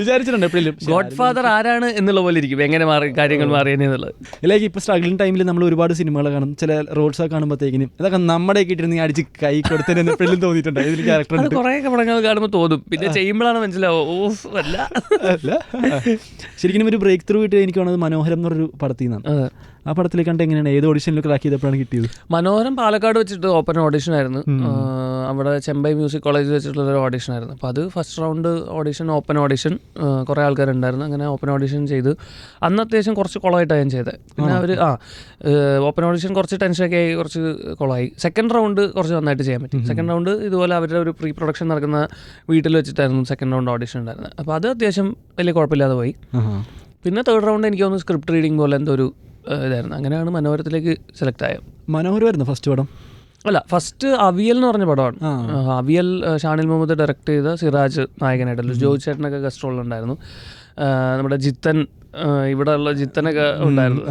വിചാരിച്ചിട്ടുണ്ട് എപ്പോഴും ഗോഡ് ഫാദർ ആരാണ് എന്നുള്ള പോലെ ഇരിക്കും, എങ്ങനെ മാറി കാര്യങ്ങൾ മാറിയെന്നുള്ളത്. ലൈക്ക് ഇപ്പോൾ സ്ട്രഗ്ലിംഗ് ടൈമിൽ നമ്മൾ ഒരുപാട് സിനിമകൾ കാണും, ചില റോൾസൊക്കെ കാണുമ്പോഴത്തേക്കിനും ഇതൊക്കെ നമ്മുടെ ഇട്ടിട്ട് നീ അടിച്ച് കൈ കൊടുത്തതിന് എപ്പോഴും തോന്നിയിട്ടുണ്ട് ഇതിൽ ക്യാരക്ടർ കുറേ പടങ്ങൾ കാണുമ്പോൾ തോന്നും, പിന്നെ ചെയ്യുമ്പോഴാണ് മനസ്സിലാവും ഓഫ് അല്ല. ശരിക്കും ഒരു ബ്രേക്ക് ത്രൂ കിട്ടിയത് എനിക്ക് വേണത് മനോഹരം എന്ന് പറഞ്ഞൊരു പടത്തിൽ നിന്നാണ്. ആ പടത്തിൽ കണ്ട് എങ്ങനെയാണ്, ഏത് ഓഡിഷനിൽ ക്രാക്ക് ചെയ്തപ്പോഴാണ് കിട്ടിയത്? മനോഹരം പാലക്കാട് വെച്ചിട്ട് ഓപ്പൺ ഓഡിഷൻ ആയിരുന്നു, അവിടെ ചെമ്പൈ മ്യൂസിക് കോളേജിൽ വെച്ചിട്ടുള്ള ഒരു ഓഡിഷൻ ആയിരുന്നു. അപ്പോൾ അത് first round audition, open audition, കുറേ ആൾക്കാരുണ്ടായിരുന്നു. അങ്ങനെ ഓപ്പൺ ഓഡിഷൻ ചെയ്ത് അന്ന് അത്യാവശ്യം കുറച്ച് കുളമായിട്ടാണ് ഞാൻ ചെയ്തത്. പിന്നെ അവർ ഓപ്പൺ ഓഡിഷൻ കുറച്ച് ടെൻഷനൊക്കെ ആയി, കുറച്ച് കുളമായി. സെക്കൻഡ് റൗണ്ട് കുറച്ച് നന്നായിട്ട് ചെയ്യാൻ പറ്റി. സെക്കൻഡ് റൗണ്ട് ഇതുപോലെ അവരുടെ ഒരു പ്രീ പ്രൊഡക്ഷൻ നടക്കുന്ന വീട്ടിൽ വെച്ചിട്ടായിരുന്നു സെക്കൻഡ് റൗണ്ട് ഓഡിഷൻ ഉണ്ടായിരുന്നത്. അപ്പോൾ അത് അത്യാവശ്യം വലിയ കുഴപ്പമില്ലാതെ പോയി. പിന്നെ തേർഡ് റൗണ്ട് എനിക്ക് തോന്നുന്നു സ്ക്രിപ്റ്റ് റീഡിങ് പോലെ എന്തോ ഒരു ഇതായിരുന്നു. അങ്ങനെയാണ് മനോഹരത്തിലേക്ക് സെലക്ട് ആയത്. മനോഹരമായിരുന്നു ഫസ്റ്റ് പടം? അല്ല, ഫസ്റ്റ് അവിയൽ എന്ന് പറഞ്ഞ പടമാണ്. അവിയൽ ഷാനിൽ മുഹമ്മദ് ഡയറക്റ്റ് ചെയ്ത, സിറാജ് നായകനായിട്ടല്ലോ, ജോജി ചേട്ടനൊക്കെ ഗസ്റ്റ് റോളിലുണ്ടായിരുന്നു. നമ്മുടെ ജിത്തൻ, ഇവിടെ ഉള്ള ജിത്തനൊക്കെ ഉണ്ടായിരുന്നു.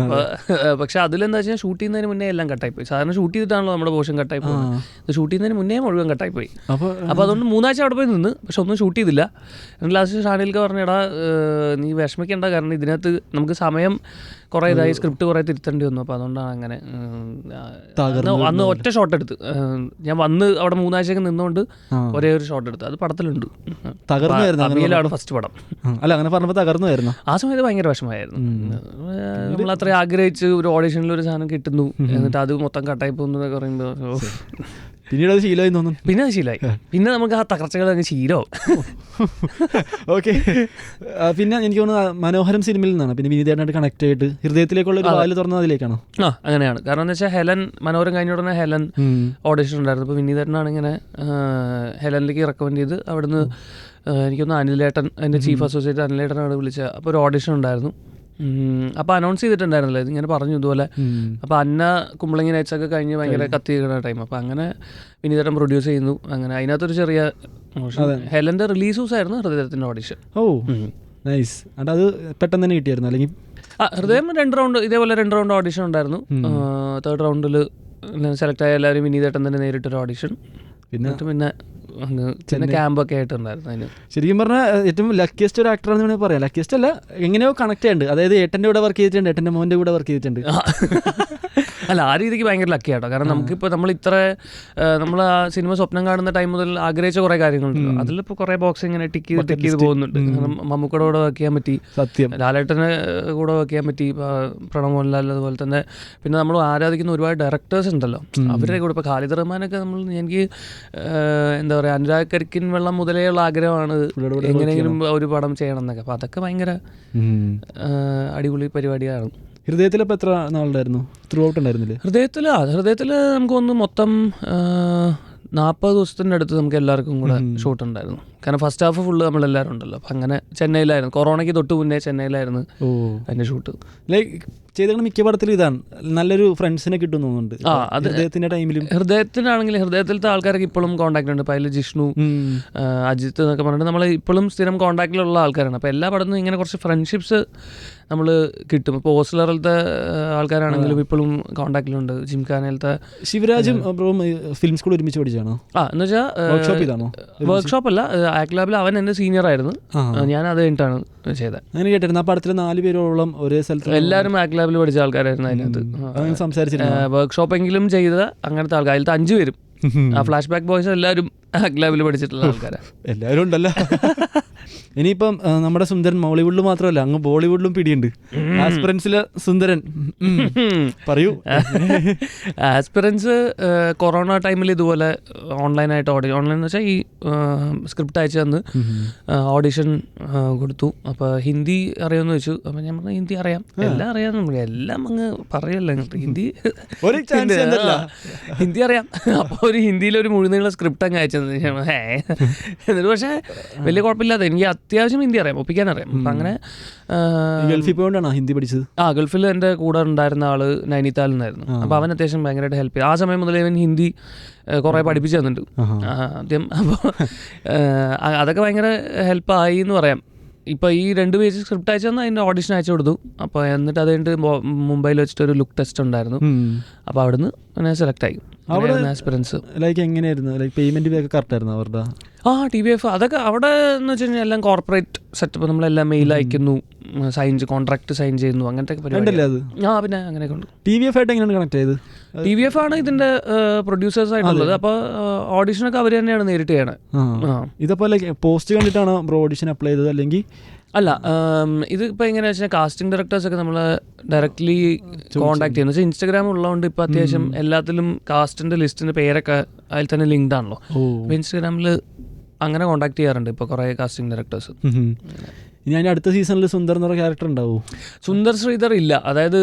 പക്ഷെ അതിലെന്താ വെച്ചാൽ ഷൂട്ട് ചെയ്യുന്നതിന് മുന്നേ എല്ലാം കട്ടായിപ്പോയി. സാധാരണ ഷൂട്ട് ചെയ്തിട്ടാണല്ലോ നമ്മുടെ പോർഷൻ കട്ടായി പോകുന്നത്. ഇത് ഷൂട്ട് ചെയ്യുന്നതിന് മുന്നേ മുഴുവൻ കട്ടായിപ്പോയി. അപ്പോൾ അതുകൊണ്ട് 3 ആഴ്ച അവിടെ പോയി നിന്ന്, പക്ഷെ ഒന്നും ഷൂട്ട് ചെയ്തില്ല. ലാസ്റ്റ് ഷാനിൽക്ക് പറഞ്ഞടാ നീ വിഷമിക്കേണ്ട, കാരണം ഇതിനകത്ത് നമുക്ക് സമയം കുറേ ഇതായി, സ്ക്രിപ്റ്റ് കുറേ തിരുത്തേണ്ടി വന്നു. അപ്പോൾ അതുകൊണ്ടാണ് അങ്ങനെ അന്ന് ഒറ്റ ഷോട്ട് എടുത്ത് ഞാൻ വന്ന് അവിടെ 3 ആഴ്ചയൊക്കെ നിന്നുകൊണ്ട് ഒരേ ഒരു ഷോട്ട് എടുത്ത്, അത് പടത്തിലുണ്ട്. അവിയലാണ് ഫസ്റ്റ് പടം. അല്ല, അങ്ങനെ പറഞ്ഞപ്പോൾ തകർന്നു. ആ സമയത്ത് ഭയങ്കര വിഷമമായിരുന്നു. നമ്മൾ അത്ര ആഗ്രഹിച്ച് ഒരു ഓഡിഷനിൽ ഒരു സാധനം കിട്ടുന്നു, എന്നിട്ട് അത് മൊത്തം കട്ടായി പോകുന്നു എന്നൊക്കെ പറയുമ്പോൾ പിന്നീട് അത് ശീലമായി തോന്നുന്നു. പിന്നെ അത് ശീലമായി, പിന്നെ നമുക്ക് ആ തകർച്ചകൾ അങ്ങ് ശീലമാവും. ഓക്കെ. പിന്നെ എനിക്ക് തോന്നുന്നു മനോഹരം സിനിമയിൽ നിന്നാണ് പിന്നെ വിനീതേട്ടനായിട്ട് കണക്ട് ആയിട്ട് ഹൃദയത്തിലേക്കുള്ള ഒരു വാതിൽ തുറന്നത് അതിലേക്കാണോ? അങ്ങനെയാണ്. കാരണം എന്താ വെച്ചാൽ ഹെലൻ, മനോഹരം കഴിഞ്ഞ ഉടനെ ഹെലൻ ഓഡിഷൻ ഉണ്ടായിരുന്നു. അപ്പോൾ വിനീതേട്ടനാണ് ഇങ്ങനെ ഹെലനിലേക്ക് റെക്കമെൻഡ് ചെയ്ത്. അവിടുന്ന് എനിക്കൊന്ന് അനിലേട്ടൻ, എൻ്റെ ചീഫ് അസോസിയേറ്റ് അനിലേട്ടനാണ് വിളിച്ചത്. അപ്പോൾ ഒരു ഓഡിഷൻ ഉണ്ടായിരുന്നു. അപ്പോൾ അനൗൺസ് ചെയ്തിട്ടുണ്ടായിരുന്നല്ലോ ഇതിങ്ങനെ പറഞ്ഞു ഇതുപോലെ. അപ്പോൾ അന്ന കുമ്പളങ്ങി നൈറ്റ്സൊക്കെ കഴിഞ്ഞ് ഭയങ്കര കത്തിക്കുന്ന ടൈം. അപ്പോൾ അങ്ങനെ വിനീതേട്ടൻ പ്രൊഡ്യൂസ് ചെയ്യുന്നു. അങ്ങനെ അതിനകത്തൊരു ചെറിയ ഹെലൻ്റെ റിലീസ് ദിവസമായിരുന്നു ഹൃദയത്തിൻ്റെ ഓഡിഷൻ. ഓ നൈസ്. അത് പെട്ടെന്ന് തന്നെ കിട്ടിയായിരുന്നു അല്ലെങ്കിൽ? ഹൃദയം 2 റൗണ്ട് ഇതേപോലെ 2 റൗണ്ട് ഓഡിഷൻ ഉണ്ടായിരുന്നു. തേർഡ് റൗണ്ടിൽ സെലക്ട് ആയ എല്ലാവരും വിനീതേട്ടൻ തന്നെ നേരിട്ടൊരു ഓഡിഷൻ. പിന്നെ ക്യാമ്പൊക്കെ ആയിട്ടുണ്ടായിരുന്നു. അതിന് ശരിക്കും പറഞ്ഞാൽ ഏറ്റവും ലക്കിയസ്റ്റ് ഒരു ആക്ടറാണെന്ന് വേണമെങ്കിൽ പറയാം. ലക്കിയസ്റ്റ് അല്ല, എങ്ങനെയോ കണക്ട് ചെയ്യുന്നുണ്ട്. അതായത് ഏട്ടൻ്റെ കൂടെ വർക്ക് ചെയ്തിട്ടുണ്ട്, ഏട്ടൻ്റെ മോൻ്റെ കൂടെ വർക്ക് ചെയ്തിട്ടുണ്ട്. അല്ല, ആ രീതിക്ക് ഭയങ്കര ലക്കിയാട്ടോ. കാരണം നമുക്കിപ്പോൾ നമ്മൾ ആ സിനിമ സ്വപ്നം കാണുന്ന ടൈം മുതൽ ആഗ്രഹിച്ച കുറേ കാര്യങ്ങളുണ്ട്. അതിലിപ്പോൾ കുറേ ബോക്സ് ഇങ്ങനെ ടിക്ക് ചെയ്ത് പോകുന്നുണ്ട്. മമ്മൂക്കയുടെ കൂടെ വർക്ക് ചെയ്യാൻ പറ്റി, സത്യം ലാലേട്ടനെ കൂടെ വർക്ക് ചെയ്യാൻ പറ്റി, പ്രണവ് മോഹൻലാൽ, അതുപോലെ തന്നെ പിന്നെ നമ്മൾ ആരാധിക്കുന്ന ഒരുപാട് ഡയറക്ടേഴ്സ് ഉണ്ടല്ലോ, അവരുടെ കൂടെ ഇപ്പോൾ ഖാലിദ് റഹ്മാനൊക്കെ എനിക്ക് എന്താ പറയുക, അനുരാഗ് കരിക്കിൻ വെള്ളം മുതലേയുള്ള ആഗ്രഹമാണ് എങ്ങനെയെങ്കിലും ഒരു പടം ചെയ്യണം എന്നൊക്കെ. അപ്പോൾ അതൊക്കെ ഭയങ്കര അടിപൊളി പരിപാടിയാണ്. ഹൃദയത്തിലപ്പോൾ എത്ര നാളുണ്ടായിരുന്നു? ത്രൂ ഔട്ട് ഉണ്ടായിരുന്നില്ലേ ഹൃദയത്തിൽ നമുക്ക് ഒന്ന് മൊത്തം 40 ദിവസത്തിൻ്റെ അടുത്ത് നമുക്ക് എല്ലാവർക്കും കൂടെ ഷൂട്ട് ഉണ്ടായിരുന്നു. കാരണം ഫസ്റ്റ് ഹാഫ് ഫുള്ള് നമ്മളെല്ലാവരും ഉണ്ടല്ലോ. അപ്പം അങ്ങനെ ചെന്നൈയിലായിരുന്നു, കൊറോണയ്ക്ക് തൊട്ട് മുന്നേ ചെന്നൈയിലായിരുന്നു അതിൻ്റെ ഷൂട്ട്. ലൈക്ക് ചെയ്ത മിക്ക പടത്തിലും ഇതാണ്, നല്ലൊരു ഫ്രണ്ട്സിനെ കിട്ടും തോന്നുന്നുണ്ട്. അത് ഹൃദയത്തിൻ്റെ ടൈമിലും. ഹൃദയത്തിനാണെങ്കിൽ ഹൃദയത്തിലത്തെ ആൾക്കാരൊക്കെ ഇപ്പോഴും കോൺടാക്റ്റിലുണ്ട്. അപ്പോൾ അതിൽ ജിഷ്ണു, അജിത്ത് എന്നൊക്കെ പറഞ്ഞിട്ട് നമ്മൾ ഇപ്പോഴും സ്ഥിരം കോൺടാക്റ്റിലുള്ള ആൾക്കാരാണ്. അപ്പോൾ എല്ലാ പടത്തും ഇങ്ങനെ കുറച്ച് ഫ്രണ്ട്ഷിപ്സ് നമ്മൾ കിട്ടും. ഇപ്പോൾ ഓസ്ലറിലത്തെ ആൾക്കാരാണെങ്കിലും ഇപ്പോഴും കോൺടാക്റ്റിലുണ്ട്. ജിംഖാനയിലത്തെ ശിവരാജും ഫിലിം സ്കൂൾ ഒരുമിച്ച് പഠിച്ചാണോ? എന്ന് വെച്ചാൽ വർക്ക്ഷോപ്പ് അല്ല, ആക്ട് ലാബിൽ അവൻ എൻ്റെ സീനിയർ ആയിരുന്നു, ഞാൻ അത് കഴിഞ്ഞിട്ടാണ് ചെയ്തത്. അങ്ങനെ കേട്ടിരുന്നു. ആ പടത്തിൽ 4 പേരോളം ഒരേ സ്ഥലത്ത് എല്ലാവരും ആക്ട് ലാബിൽ പഠിച്ച ആൾക്കാരായിരുന്നു അതിനകത്ത്. സംസാരിച്ചിരുന്നു. വർക്ക്ഷോപ്പെങ്കിലും ചെയ്ത അങ്ങനത്തെ ആൾക്കാർ. അതിലത്തെ 5 പേരും ആ ഫ്ലാഷ് ബാക്ക് ബോയ്സ് എല്ലാവരും ആക്ട് ലാബിൽ പഠിച്ചിട്ടുള്ള ആൾക്കാരാണ്. എല്ലാവരും ഉണ്ടല്ലോ. ഇനിയിപ്പം നമ്മുടെ സുന്ദരൻ മോളിവുഡിൽ മാത്രമല്ല, അങ്ങ് ബോളിവുഡിലും പിടിയുണ്ട്. ആസ്പിറൻസിലെ സുന്ദരൻ പറയൂ. ആസ്പിറൻസ് കൊറോണ ടൈമിൽ ഇതുപോലെ ഓൺലൈനായിട്ട് ഓൺലൈൻ എന്ന് വെച്ചാൽ ഈ സ്ക്രിപ്റ്റ് അയച്ചു തന്ന് ഓഡിഷൻ കൊടുത്തു. അപ്പോൾ ഹിന്ദി അറിയാമെന്ന് വെച്ചു. അപ്പോൾ ഞാൻ പറഞ്ഞു ഹിന്ദി അറിയാം, എല്ലാം അറിയാം, എല്ലാം അങ്ങ് പറയല്ലോ ഹിന്ദി ഹിന്ദി അറിയാം. അപ്പോൾ ഒരു ഹിന്ദിയിലൊരു മുഴുനീള സ്ക്രിപ്റ്റ് അങ്ങ് അയച്ചത്. എന്നിട്ട് പക്ഷേ വലിയ കുഴപ്പമില്ലാതെ എനിക്ക് അത്യാവശ്യം ഹിന്ദി അറിയാം, ഒപ്പിക്കാൻ അറിയാം. അപ്പം അങ്ങനെ ഗൾഫിൽ പോയിട്ടാണോ ഹിന്ദി പഠിച്ചത്? ഗൾഫിൽ എൻ്റെ കൂടെ ഉണ്ടായിരുന്ന ആള് നൈനിത്താലിൽ നിന്നായിരുന്നു. അപ്പോൾ അവൻ അത്യാവശ്യം ഭയങ്കരമായിട്ട് ഹെൽപ്പ് ചെയ്തു. ആ സമയം മുതലേ അവൻ ഹിന്ദി കുറേ പഠിപ്പിച്ചു തന്നിട്ടുണ്ട് ആദ്യം. അപ്പോൾ അതൊക്കെ ഭയങ്കര ഹെൽപ്പായി എന്ന് പറയാം. ഇപ്പോൾ ഈ 2 പേജ് സ്ക്രിപ്റ്റ് അയച്ചു തന്നാൽ അതിൻ്റെ ഓഡിഷൻ അയച്ചു കൊടുത്തു. അപ്പോൾ എന്നിട്ട് അത് കഴിഞ്ഞിട്ട് മുംബൈയിൽ വെച്ചിട്ടൊരു ലുക്ക് ടെസ്റ്റ് ഉണ്ടായിരുന്നു. അപ്പോൾ അവിടുന്ന് ഞാൻ സെലക്ട് ആയി. അവിടെ ആസ്പിറൻസ്. ലൈക്ക് എങ്ങനെയായിരുന്നു, ലൈക്ക് പേയ്മെന്റ് ഒക്കെ കറക്റ്റ് ആയിരുന്നു അവരുടെ? TBF അതൊക്കെ അവിടെ എന്ന് വെച്ച് കഴിഞ്ഞാൽ എല്ലാം കോർപ്പറേറ്റ് സെറ്റപ്പ്. നമ്മളെല്ലാം മെയിൽ അയക്കുന്നു, കോൺട്രാക്ട് സൈൻ ചെയ്യുന്നു, അങ്ങനത്തെ പരിപാടി. അത് പിന്നെ അങ്ങനെയൊക്കെ ഉണ്ട്. TBF ആയിട്ട് എങ്ങനെയാണ് കണക്ട് ചെയ്ത്? TBF ആണ് ഇതിന്റെ പ്രൊഡ്യൂസേഴ്സ് ആയിട്ടുള്ളത്. അപ്പോൾ ഓഡിഷനൊക്കെ അവർ തന്നെയാണ് നേരിട്ട് ചെയ്യണത്. ഇതപ്പോൾ ലൈക്ക് പോസ്റ്റ് കണ്ടിട്ടാണോ ബ്രോ ഓഡിഷൻ അപ്ലൈ ചെയ്തത് അല്ലെങ്കിൽ? അല്ല, ഇത് ഇപ്പോൾ എങ്ങനെയാണെന്ന് വെച്ചാൽ കാസ്റ്റിംഗ് ഡയറക്ടേഴ്സൊക്കെ നമ്മൾ ഡയറക്റ്റ്ലി കോൺടാക്ട് ചെയ്യുന്നത് വെച്ചാൽ ഇൻസ്റ്റാഗ്രാം ഉള്ളതുകൊണ്ട് ഇപ്പോൾ അത്യാവശ്യം എല്ലാത്തിലും കാസ്റ്റിൻ്റെ ലിസ്റ്റിൻ്റെ പേരൊക്കെ അതിൽ തന്നെ ലിങ്ക്ഡ് ആണല്ലോ. അപ്പോൾ ഇൻസ്റ്റാഗ്രാമിൽ അങ്ങനെ കോൺടാക്ട് ചെയ്യാറുണ്ട് ഇപ്പോൾ കുറേ കാസ്റ്റിംഗ് ഡയറക്ടേഴ്സ്. ഇനി അതിൻ്റെ അടുത്ത സീസണിൽ സുന്ദർ എന്ന് പറഞ്ഞ ക്യാരക്ടർ ഉണ്ടാവും? സുന്ദർ ശ്രീധർ ഇല്ല, അതായത്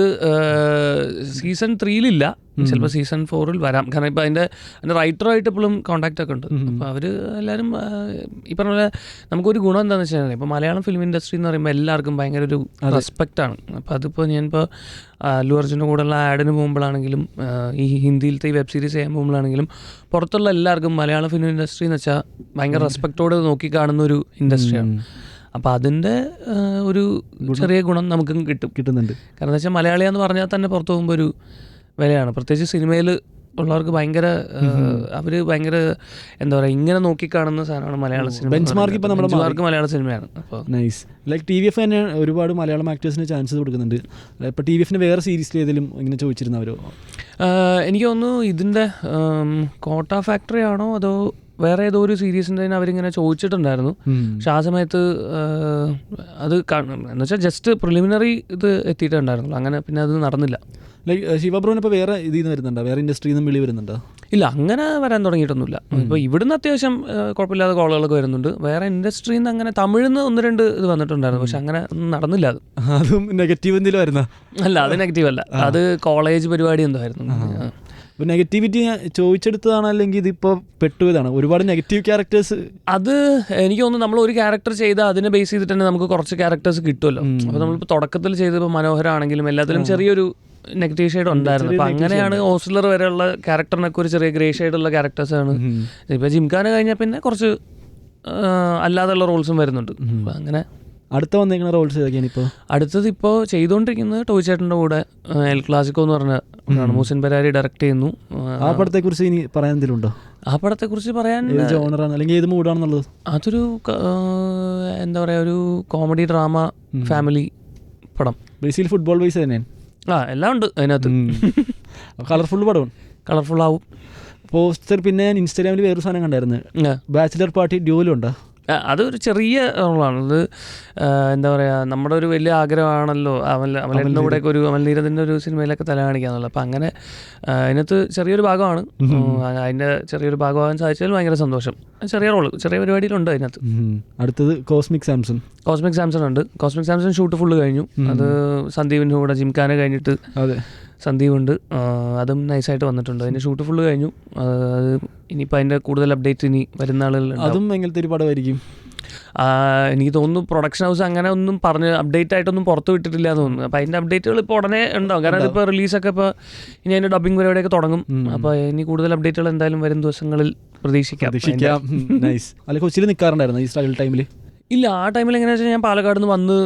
സീസൺ 3 ചിലപ്പോൾ സീസൺ 4 വരാം. കാരണം ഇപ്പോൾ അതിൻ്റെ റൈറ്ററായിട്ട് ഇപ്പോഴും കോൺടാക്റ്റ് ഒക്കെ ഉണ്ട്. അപ്പോൾ അവർ എല്ലാവരും ഈ പറഞ്ഞ പോലെ നമുക്കൊരു ഗുണം എന്താണെന്ന് വെച്ച് കഴിഞ്ഞാൽ ഇപ്പോൾ മലയാളം ഫിലിം ഇൻഡസ്ട്രി എന്ന് പറയുമ്പോൾ എല്ലാവർക്കും ഭയങ്കര ഒരു റെസ്പെക്റ്റാണ്. അപ്പോൾ അതിപ്പോൾ ഞാനിപ്പോൾ അല്ലു അർജുൻ്റെ കൂടെയുള്ള ആഡിന് പോകുമ്പോഴാണെങ്കിലും ഈ ഹിന്ദിയിലത്തെ ഈ വെബ് സീരീസ് ചെയ്യാൻ പോകുമ്പോഴാണെങ്കിലും പുറത്തുള്ള എല്ലാവർക്കും മലയാളം ഫിലിം ഇൻഡസ്ട്രി എന്ന് വെച്ചാൽ ഭയങ്കര റെസ്പെക്റ്റോടെ നോക്കിക്കാണുന്ന ഒരു ഇൻഡസ്ട്രിയാണ്. അപ്പോൾ അതിൻ്റെ ഒരു ചെറിയ ഗുണം നമുക്കും കിട്ടുന്നുണ്ട്. കാരണം എന്താ വെച്ചാൽ മലയാളിയാന്ന് പറഞ്ഞാൽ തന്നെ പുറത്ത് പോകുമ്പോൾ ഒരു വിലയാണ്. പ്രത്യേകിച്ച് സിനിമയിൽ ഉള്ളവർക്ക് ഭയങ്കര അവർ ഭയങ്കര എന്താ പറയുക ഇങ്ങനെ നോക്കിക്കാണുന്ന സാധനമാണ് മലയാള സിനിമ. ബെഞ്ച്മാർക്ക് മലയാള സിനിമയാണ്. അപ്പോൾ നൈസ്. ലൈക്ക് TBF തന്നെ ഒരുപാട് മലയാളം ആക്ടേഴ്സിന് ചാൻസസ് കൊടുക്കുന്നുണ്ട്. ഇപ്പോൾ TBFന് വേറെ സീരീസിൽ ഏതെങ്കിലും ഇങ്ങനെ ചോദിച്ചിരുന്നവരോ? എനിക്ക് തോന്നുന്നു ഇതിൻ്റെ കോട്ട ഫാക്ടറി ആണോ അതോ വേറെ ഏതോ ഒരു സീരീസിൻ്റെ അവരിങ്ങനെ ചോദിച്ചിട്ടുണ്ടായിരുന്നു. പക്ഷെ ആ സമയത്ത് അത് എന്ന് വെച്ചാൽ ജസ്റ്റ് പ്രിലിമിനറി ഇത് എത്തിയിട്ടുണ്ടായിരുന്നുള്ളൂ. അങ്ങനെ പിന്നെ അത് നടന്നില്ല. ലൈക്ക് ശിവബ്രോന് ഇപ്പോൾ വേറെ ഇതിൽ നിന്ന് വരുന്നുണ്ടോ, വേറെ ഇൻഡസ്ട്രിയിൽ നിന്ന് വിളി വരുന്നുണ്ടോ? ഇല്ല, അങ്ങനെ വരാൻ തുടങ്ങിയിട്ടൊന്നുമില്ല. ഇപ്പോൾ ഇവിടുന്ന് അത്യാവശ്യം കുഴപ്പമില്ലാതെ കോളുകളൊക്കെ വരുന്നുണ്ട്. വേറെ ഇൻഡസ്ട്രിയിൽ നിന്ന് അങ്ങനെ തമിഴിൽ നിന്ന് 1-2 ഇത് വന്നിട്ടുണ്ടായിരുന്നു. പക്ഷെ അങ്ങനെ നടന്നില്ല. അതും നെഗറ്റീവ് എന്തെങ്കിലും ആയിരുന്നോ? അല്ല, അത് നെഗറ്റീവ് അല്ല, അത് കോളേജ് പരിപാടി എന്തോ ആയിരുന്നു. ഇപ്പോൾ നെഗറ്റിവിറ്റി ചോദിച്ചെടുത്തതാണ് അല്ലെങ്കിൽ ഇതിപ്പോൾ പെട്ടുപോയതാണ്? ഒരുപാട് നെഗറ്റീവ് ക്യാരക്ടേഴ്സ്. അത് എനിക്ക് തോന്നുന്നു നമ്മൾ ഒരു ക്യാരക്ടർ ചെയ്താൽ അതിനെ ബേസ് ചെയ്തിട്ട് തന്നെ നമുക്ക് കുറച്ച് ക്യാരക്ടേഴ്സ് കിട്ടുമല്ലോ. അപ്പോൾ നമ്മളിപ്പോൾ തുടക്കത്തിൽ ചെയ്തപ്പോൾ മനോഹരാണെങ്കിലും എല്ലാത്തിലും ചെറിയൊരു നെഗറ്റീവ് ഷെയ്ഡ് ഉണ്ടായിരുന്നു. അപ്പോൾ അങ്ങനെയാണ് ഓസ്ലർ വരെയുള്ള ക്യാരക്ടറിനൊക്കെ ഒരു ചെറിയ ഗ്രേ ഷെയ്ഡുള്ള ക്യാരക്ടേഴ്സാണ്. ഇപ്പോൾ ജിംഖാന കഴിഞ്ഞാൽ പിന്നെ കുറച്ച് അല്ലാതെയുള്ള റോൾസും വരുന്നുണ്ട്. അപ്പോൾ അങ്ങനെ അടുത്ത വന്നേക്കുന്ന റോൾസ് ഏതൊക്കെയാണ് ഇപ്പോൾ? അടുത്തത് ഇപ്പോൾ ചെയ്തുകൊണ്ടിരിക്കുന്നത് ടോയ് ചേട്ടൻ്റെ കൂടെ എൽ ക്ലാസിക്കോ എന്ന് പറഞ്ഞ മൂസിൻ പെരാരി ഡയറക്റ്റ് ചെയ്യുന്നു. ആ പടത്തെക്കുറിച്ച് ഇനി പറയാൻ എന്തെങ്കിലും ഉണ്ടോ? ആ പടത്തെക്കുറിച്ച് പറയാൻ ജോണറാണ് അല്ലെങ്കിൽ ഏത് മൂഡാണെന്നുള്ളത്? അതൊരു എന്താ പറയുക, ഒരു കോമഡി ഡ്രാമ ഫാമിലി പടം. ബേസിക്കലി ഫുട്ബോൾ ബേസ് തന്നെയാണ്. എല്ലാം ഉണ്ട് അതിനകത്ത്. കളർഫുൾ പടമാണ്. കളർഫുൾ ആവും. പോസ്റ്റർ. പിന്നെ ഞാൻ ഇൻസ്റ്റാഗ്രാമിൽ വേറൊരു സാധനം കണ്ടായിരുന്നു, ബാച്ചിലർ പാർട്ടി ഡ്യൂലും ഉണ്ടോ? അതൊരു ചെറിയ റോളാണ്. അത് എന്താ പറയുക, നമ്മുടെ ഒരു വലിയ ആഗ്രഹമാണല്ലോ അമലിൻ്റെ കൂടെയൊക്കെ ഒരു അമൽനീരത്തിൻ്റെ ഒരു സിനിമയിലൊക്കെ തല കാണിക്കാന്നുള്ളത്. അപ്പം അങ്ങനെ അതിനകത്ത് ചെറിയൊരു ഭാഗമാണ്. അതിൻ്റെ ചെറിയൊരു ഭാഗമാകാൻ സാധിച്ചാൽ ഭയങ്കര സന്തോഷം. ചെറിയ റോള്, ചെറിയ പരിപാടിയിലുണ്ട് അതിനകത്ത്. അടുത്തത് കോസ്മിക് സാംസൺ ഉണ്ട്. കോസ്മിക് സാംസൺ ഷൂട്ട് ഫുള്ള് കഴിഞ്ഞു. അത് സന്ദീപിൻ്റെ കൂടെ ജിംഖാന കഴിഞ്ഞിട്ട് സന്ദീപ് ഉണ്ട്. അതും നൈസായിട്ട് വന്നിട്ടുണ്ട്. അതിൻ്റെ ഷൂട്ട് ഫുള്ള് കഴിഞ്ഞു. അത് ഇനിയിപ്പോൾ അതിൻ്റെ കൂടുതൽ അപ്ഡേറ്റ് ഇനി വരുന്ന ആളുകൾ. അതും എങ്ങനത്തെ ഒരു പടമായിരിക്കും? എനിക്ക് തോന്നുന്നു പ്രൊഡക്ഷൻ ഹൗസ് അങ്ങനെ ഒന്നും പറഞ്ഞ് അപ്ഡേറ്റ് ആയിട്ടൊന്നും പുറത്ത് വിട്ടിട്ടില്ല എന്ന് തോന്നുന്നു. അപ്പോൾ അതിൻ്റെ അപ്ഡേറ്റുകൾ ഇപ്പോൾ ഉടനെ ഉണ്ടാവും. കാരണം അതിപ്പോൾ റിലീസൊക്കെ ഇപ്പോൾ ഇനി അതിൻ്റെ ഡബിങ് പരിപാടിയൊക്കെ തുടങ്ങും. അപ്പോൾ ഇനി കൂടുതൽ അപ്ഡേറ്റുകൾ എന്തായാലും വരും ദിവസങ്ങളിൽ പ്രതീക്ഷിക്കാം. അല്ല, കൊച്ചിയിൽ നിൽക്കാറുണ്ടായിരുന്നു ഈ സ്ട്രഗിൾ ടൈമിൽ? ഇല്ല, ആ ടൈമിൽ എങ്ങനെയാണെന്ന് വെച്ചാൽ ഞാൻ പാലക്കാട് നിന്ന് വന്ന്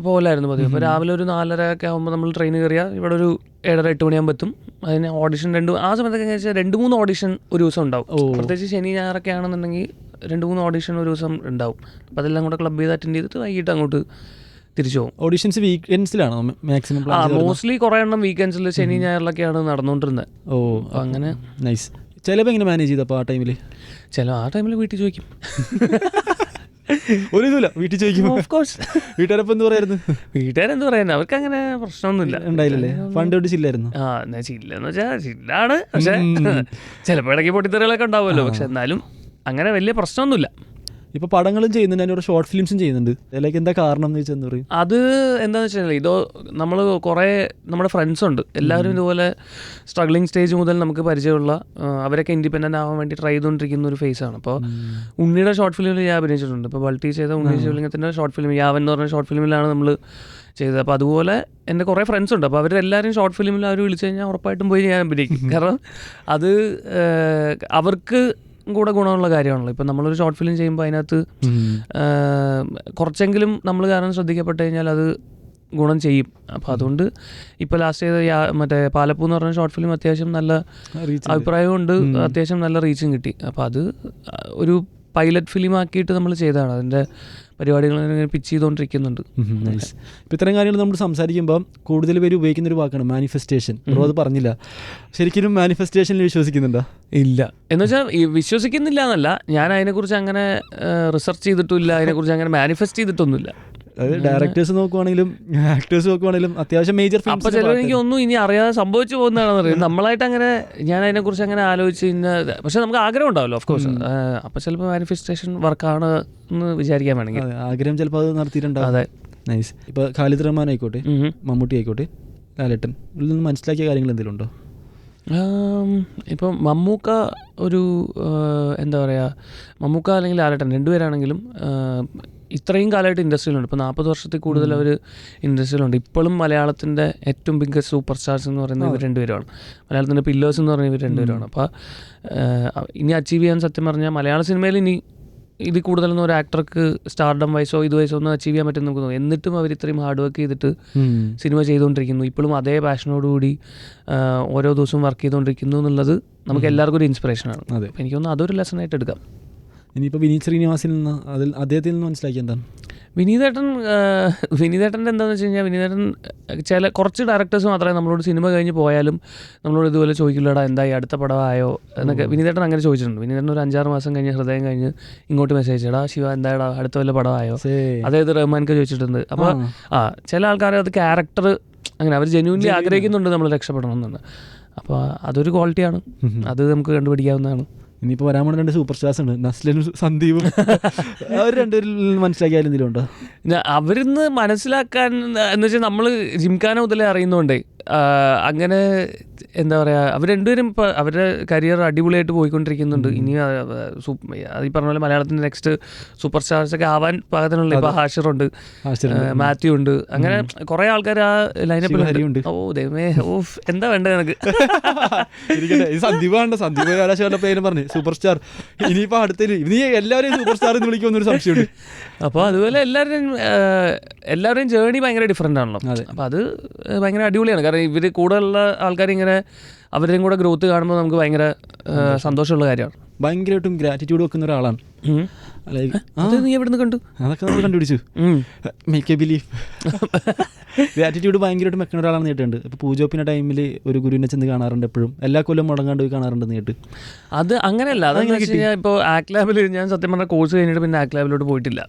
പോലായിരുന്നു പതിവ്. അപ്പോൾ രാവിലെ ഒരു 4:30 ഒക്കെ ആകുമ്പോൾ നമ്മൾ ട്രെയിൻ കയറിയാൽ ഇവിടെ ഒരു 7:30-8 മണിയാകുമ്പോൾ എത്തും. അതിന് ഓഡിഷൻ ആ സമയത്തൊക്കെ എങ്ങനെ വെച്ചാൽ 2-3 ഓഡിഷൻ ഒരു ദിവസം ഉണ്ടാവും. പ്രത്യേകിച്ച് ശനി ഞായറൊക്കെ ആണെന്നുണ്ടെങ്കിൽ 2-3 ഓഡിഷൻ ഒരു ദിവസം ഉണ്ടാവും. അപ്പോൾ അതെല്ലാം കൂടെ ക്ലബ് ചെയ്ത് അറ്റൻഡ് ചെയ്തിട്ട് വൈകിട്ട് അങ്ങോട്ട് തിരിച്ചു പോകും. Auditions വീക്കെൻഡ്സിലാണോ maximum? മോസ്റ്റ്ലി കുറേ എണ്ണം വീക്കെൻഡ്സിൽ ശനി ഞായറിലൊക്കെയാണ് നടന്നുകൊണ്ടിരുന്നത്. അങ്ങനെ നൈസ്. ചിലപ്പോൾ എങ്ങനെ മാനേജ് ചെയ്തപ്പോൾ ആ ടൈമിൽ? ആ ടൈമിൽ വീട്ടിൽ ചോദിക്കും. ഒരു ഇതുമില്ല, വീട്ടിൽ ചോദിക്കും. ഓഫ്കോഴ്സ്. വീട്ടുകാരപ്പം എന്ത് പറയായിരുന്നു? വീട്ടുകാരെന്ത് പറയാൻ, അവർക്ക് അങ്ങനെ പ്രശ്നമൊന്നുമില്ല. ഉണ്ടായില്ലല്ലേ? പണ്ട് തൊട്ട് ചില്ലായിരുന്നു? ചില്ലെന്ന് വെച്ചാൽ ചില്ലാണ്. പക്ഷെ ചിലപ്പോൾ ഇടയ്ക്ക് പൊട്ടിത്തെറികളൊക്കെ ഉണ്ടാവുമല്ലോ. പക്ഷെ എന്നാലും അങ്ങനെ വലിയ പ്രശ്നമൊന്നുമില്ല. ഇപ്പോൾ പടങ്ങളും ചെയ്യുന്നുണ്ട്, അതിനോട് ഷോർട്ട് ഫിലിംസും ചെയ്യുന്നുണ്ട്. അതിലേക്ക് എന്താ കാരണം എന്ന് വെച്ചാൽ എന്താ പറയും? അത് എന്താണെന്ന് വെച്ചാൽ നമ്മൾ കുറേ നമ്മുടെ ഫ്രണ്ട്സ് ഉണ്ട്. എല്ലാവരും ഇതുപോലെ സ്ട്രഗ്ലിംഗ് സ്റ്റേജ് മുതൽ നമുക്ക് പരിചയമുള്ള അവരൊക്കെ ഇൻഡിപെൻഡൻ്റ് ആവാൻ വേണ്ടി ട്രൈ ചെയ്തുകൊണ്ടിരിക്കുന്ന ഒരു ഫേസാണ്. അപ്പോൾ ഉണ്ണിയുടെ ഷോർട്ട് ഫിലിമിൽ ഞാൻ അഭിനയിച്ചിട്ടുണ്ട്. ഇപ്പോൾ ബൾട്ടി ചെയ്ത ഉണ്ണി ശിവലിംഗത്തിൻ്റെ ഷോർട്ട് ഫിലിം യാവൻ എന്ന് പറഞ്ഞ ഷോർട്ട് ഫിലിമിലാണ് നമ്മൾ ചെയ്തത്. അപ്പോൾ അതുപോലെ എൻ്റെ കുറേ ഫ്രണ്ട്സ് ഉണ്ട്. അപ്പോൾ അവരെല്ലാവരും ഷോർട്ട് ഫിലിമിൽ അവർ വിളിച്ചു കഴിഞ്ഞാൽ ഉറപ്പായിട്ടും പോയി ഞാൻ അഭിനയിക്കും. കാരണം അത് അവർക്ക് കൂടെ ഗുണമുള്ള കാര്യമാണല്ലോ. ഇപ്പം നമ്മളൊരു ഷോർട്ട് ഫിലിം ചെയ്യുമ്പോൾ അതിനകത്ത് കുറച്ചെങ്കിലും നമ്മൾ കാരണം ശ്രദ്ധിക്കപ്പെട്ട് കഴിഞ്ഞാൽ അത് ഗുണം ചെയ്യും. അപ്പോൾ അതുകൊണ്ട് ഇപ്പോൾ ലാസ്റ്റ് ചെയ്ത മറ്റേ പാലപ്പൂ എന്ന് പറഞ്ഞ ഷോർട്ട് ഫിലിം അത്യാവശ്യം നല്ല അഭിപ്രായമുണ്ട്, അത്യാവശ്യം നല്ല റീച്ചും കിട്ടി. അപ്പോൾ അത് ഒരു പൈലറ്റ് ഫിലിം ആക്കിയിട്ട് നമ്മൾ ചെയ്തതാണ്. അതിൻ്റെ പരിപാടികൾ പിച്ച് ചെയ്തുകൊണ്ടിരിക്കുന്നുണ്ട്. ഇപ്പോൾ ഇത്തരം കാര്യങ്ങൾ നമ്മൾ സംസാരിക്കുമ്പോൾ കൂടുതൽ പേര് ഉപയോഗിക്കുന്ന ഒരു വാക്കാണ് മാനിഫെസ്റ്റേഷൻ. അത് പറഞ്ഞില്ല, ശരിക്കും മാനിഫെസ്റ്റേഷനിൽ വിശ്വസിക്കുന്നുണ്ടോ? ഇല്ല എന്ന് വെച്ചാൽ വിശ്വസിക്കുന്നില്ല എന്നല്ല, ഞാൻ അതിനെക്കുറിച്ച് അങ്ങനെ റിസർച്ച് ചെയ്തിട്ടില്ല, അതിനെക്കുറിച്ച് അങ്ങനെ മാനിഫെസ്റ്റ് ചെയ്തിട്ടൊന്നുമില്ല. അതായത് ഡയറക്ടേഴ്സ് നോക്കുവാണെങ്കിലും ആക്ടേഴ്സ് നോക്കുവാണെങ്കിലും അത്യാവശ്യം മേജർ ഫിലിം. അപ്പോൾ ചിലപ്പോൾ എനിക്ക് ഒന്നും ഇനി അറിയാതെ സംഭവിച്ചു പോകുന്നതാണെന്ന് അറിയാം. നമ്മളായിട്ട് അങ്ങനെ ഞാൻ അതിനെക്കുറിച്ച് അങ്ങനെ ആലോചിച്ച് പക്ഷെ നമുക്ക് ആഗ്രഹം ഉണ്ടാവല്ലോ ഓഫ് കോഴ്സ്. അപ്പോൾ ചിലപ്പോൾ മാനിഫെസ്റ്റേഷൻ വർക്കാണ് എന്ന് വിചാരിക്കാൻ വേണമെങ്കിൽ ആഗ്രഹം ചിലപ്പോൾ അത് നടത്തിയിട്ടുണ്ടാവും. അതെ, നൈസ്. ഇപ്പോൾ ഖാലിദ് റഹ്മാൻ ആയിക്കോട്ടെ, മമ്മൂട്ടി ആയിക്കോട്ടെ, ലാലേട്ടൻ, ഇതിൽ നിന്ന് മനസ്സിലാക്കിയ കാര്യങ്ങൾ എന്തെങ്കിലും ഉണ്ടോ? ഇപ്പം മമ്മൂക്ക ഒരു എന്താ പറയുക, മമ്മൂക്ക അല്ലെങ്കിൽ ലാലേട്ടൻ രണ്ടുപേരാണെങ്കിലും ഇത്രയും കാലമായിട്ട് ഇൻഡസ്ട്രിയിലുണ്ട്. ഇപ്പോൾ 40 വർഷത്തിൽ കൂടുതൽ അവർ ഇൻഡസ്ട്രിയിലുണ്ട്. ഇപ്പോഴും മലയാളത്തിൻ്റെ ഏറ്റവും ബിഗ്ഗസ്റ്റ് സൂപ്പർ സ്റ്റാർസ് എന്ന് പറയുന്നത് ഇവർ രണ്ടുപേരുമാണ്. മലയാളത്തിൻ്റെ പില്ലേഴ്സ് എന്ന് പറയുന്നത് ഇവർ രണ്ടുപേരുമാണ്. അപ്പോൾ ഇനി അച്ചീവ് ചെയ്യാൻ സത്യം പറഞ്ഞാൽ മലയാള സിനിമയിൽ ഇനി ഇതിൽ കൂടുതലൊന്നും ഒരു ആക്ടർക്ക് സ്റ്റാർഡം വയസ്സോ ഇത് വയസ്സോ ഒന്നും അച്ചീവ് ചെയ്യാൻ പറ്റും നമുക്ക് തോന്നുന്നു. എന്നിട്ടും അവർ ഇത്രയും ഹാർഡ് വർക്ക് ചെയ്തിട്ട് സിനിമ ചെയ്തുകൊണ്ടിരിക്കുന്നു. ഇപ്പോഴും അതേ പാഷനോടുകൂടി ഓരോ ദിവസവും വർക്ക് ചെയ്തുകൊണ്ടിരിക്കുന്നു എന്നുള്ളത് നമുക്ക് എല്ലാവർക്കും ഒരു ഇൻസ്പിറേഷനാണ്. അപ്പോൾ എനിക്ക് തോന്നുന്നു അതൊരു ലെസണായിട്ട് എടുക്കാം. ഇനിയിപ്പോൾ വിനീത് ശ്രീനിവാസിൽ നിന്ന് അദ്ദേഹത്തിൽ നിന്ന് മനസ്സിലാക്കി എന്താണ്? വിനീതേട്ടൻ്റെ എന്താണെന്ന് വെച്ച് കഴിഞ്ഞാൽ, വിനീതേട്ടൻ കുറച്ച് ഡയറക്ടേഴ്സ് മാത്രമേ നമ്മളോട് സിനിമ കഴിഞ്ഞ് പോയാലും നമ്മളോട് ഇതുപോലെ ചോദിക്കില്ലടാ എന്തായി അടുത്ത പടമായോ എന്നൊക്കെ. വിനീതേട്ടൻ അങ്ങനെ ചോദിച്ചിട്ടുണ്ട്. വിനീതേട്ടൻ ഒരു 5-6 മാസം കഴിഞ്ഞ് ഹൃദയം കഴിഞ്ഞ് ഇങ്ങോട്ട് മെസ്സേജ് ചെയ്യടാ ശിവ എന്തായടാ അടുത്ത വല്ല പടമായോ, അതായത് റഹ്മാൻക്ക് ചോദിച്ചിട്ടുണ്ട്. അപ്പോൾ ചില ആൾക്കാർ അത് ക്യാരക്ടർ അങ്ങനെ അവർ ജെന്യൂൻലി ആഗ്രഹിക്കുന്നുണ്ട് നമ്മൾ രക്ഷപ്പെടണം എന്നുണ്ട്. അപ്പോൾ അതൊരു ക്വാളിറ്റിയാണ്, അത് നമുക്ക് കണ്ടുപിടിക്കാവുന്നതാണ്. ഇനിയിപ്പോൾ വരാൻ പോകുന്ന 2 സൂപ്പർ സ്റ്റാർസ് ഉണ്ട്, നസ്ലിനും സന്ദീപും. അവർ രണ്ടുപേരിൽ മനസ്സിലാക്കിയാലും എന്തെങ്കിലും ഉണ്ടോ? അവരിന്ന് മനസ്സിലാക്കാൻ എന്ന് വെച്ചാൽ നമ്മൾ ജിംഖാന മുതലേ അറിയുന്നതുകൊണ്ടേ അങ്ങനെ എന്താ പറയുക, അവർ രണ്ടുപേരും ഇപ്പോൾ അവരുടെ കരിയർ അടിപൊളിയായിട്ട് പോയിക്കൊണ്ടിരിക്കുന്നുണ്ട്. ഇനി അത് ഈ പറഞ്ഞ പോലെ മലയാളത്തിൻ്റെ നെക്സ്റ്റ് സൂപ്പർ സ്റ്റാർസൊക്കെ ആവാൻ പാകത്തിനുള്ള ഇപ്പോൾ ഹാഷിറുണ്ട്, മാത്യു ഉണ്ട്, അങ്ങനെ കുറേ ആൾക്കാർ ആ ലൈനപ്പിലുണ്ട്. ഓ ദൈവമേ, ഓഫ് എന്താ വേണ്ടത് എനിക്ക്. സന്ദീപ് പേര് പറഞ്ഞു സൂപ്പർ സ്റ്റാർ, ഇനിയിപ്പോൾ അടുത്തത് നീ എല്ലാവരെയും സൂപ്പർ സ്റ്റാർ എന്ന് വിളിക്കുമെന്നൊരു സംശയമുണ്ട്. അപ്പോൾ അതുപോലെ എല്ലാവരുടെയും ജേർണി ഭയങ്കര ഡിഫറെൻ്റ് ആണല്ലോ. അപ്പോൾ അത് ഭയങ്കര അടിപൊളിയാണ്. കാരണം ഇവർ കൂടുതലുള്ള ആൾക്കാർ ഇങ്ങനെ അവരുടെയും കൂടെ ഗ്രോത്ത് കാണുമ്പോൾ നമുക്ക് ഭയങ്കര സന്തോഷമുള്ള കാര്യമാണ്. ഭയങ്കരമായിട്ടും ഗ്രാറ്റിറ്റ്യൂഡ് വെക്കുന്ന ഒരാളാണ്. അത് നീ എവിടെ നിന്ന് കണ്ടു? അതൊക്കെ നമ്മൾ കണ്ടുപിടിച്ചു. Make A belief. ഗ്രാറ്റിറ്റ്യൂഡ് ഭയങ്കരമായിട്ട് വെക്കുന്ന ഒരാളാണ് കേട്ടിട്ടുണ്ട്. ഇപ്പോൾ പൂജോപ്പിൻ്റെ ടൈമിൽ ഒരു ഗുരുവിനെ ചെന്ന് കാണാറുണ്ട്, എപ്പോഴും എല്ലാ കൊല്ലം മുടങ്ങാണ്ട് പോയി കാണാറുണ്ടെന്ന് കേട്ട്. അത് അങ്ങനെയല്ല, അതെന്ന് വെച്ച് കഴിഞ്ഞാൽ ഇപ്പോൾ ആക്ട് ലാബിൽ ഞാൻ സത്യം പറഞ്ഞ കോഴ്സ് കഴിഞ്ഞിട്ട് പിന്നെ ആക്ട് ലാബിലോട്ട് പോയിട്ടില്ല.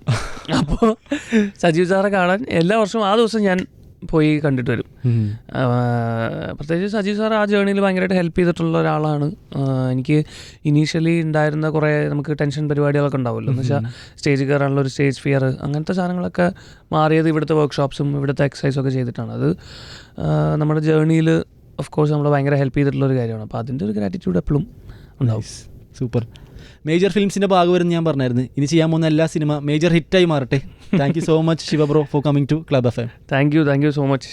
അപ്പോൾ സജീവ് സാറെ കാണാൻ എല്ലാ വർഷവും ആ ദിവസം ഞാൻ പോയി കണ്ടിട്ട് വരും. പ്രത്യേകിച്ച് സജീവ് സാർ ആ ജേർണിയിൽ ഭയങ്കരമായിട്ട് ഹെൽപ്പ് ചെയ്തിട്ടുള്ള ഒരാളാണ്. എനിക്ക് ഇനീഷ്യലി ഉണ്ടായിരുന്ന കുറേ നമുക്ക് ടെൻഷൻ പരിപാടികളൊക്കെ ഉണ്ടാവുമല്ലോ, എന്ന് വെച്ചാൽ സ്റ്റേജിൽ കയറാനുള്ള ഒരു സ്റ്റേജ് ഫിയർ, അങ്ങനത്തെ സാധനങ്ങളൊക്കെ മാറിയത് ഇവിടുത്തെ വർക്ക്ഷോപ്സും ഇവിടുത്തെ എക്സസൈസൊക്കെ ചെയ്തിട്ടാണ്. അത് നമ്മുടെ ജേർണിയിൽ ഓഫ് കോഴ്സ് നമ്മൾ ഭയങ്കര ഹെൽപ്പ് ചെയ്തിട്ടുള്ളൊരു കാര്യമാണ്. അപ്പോൾ അതിൻ്റെ ഒരു ഗ്രാറ്റിറ്റ്യൂഡ് എപ്പോഴും ഉണ്ടാവും. സൂപ്പർ. മേജർ ഫിലിംസിൻ്റെ ഭാഗമായിരുന്നു ഞാൻ പറഞ്ഞായിരുന്നു. ഇനി ചെയ്യാൻ പോകുന്ന എല്ലാ സിനിമ മേജർ ഹിറ്റായി മാറട്ടെ. Thank you so much Shiva bro for coming to club FM. Thank you so much.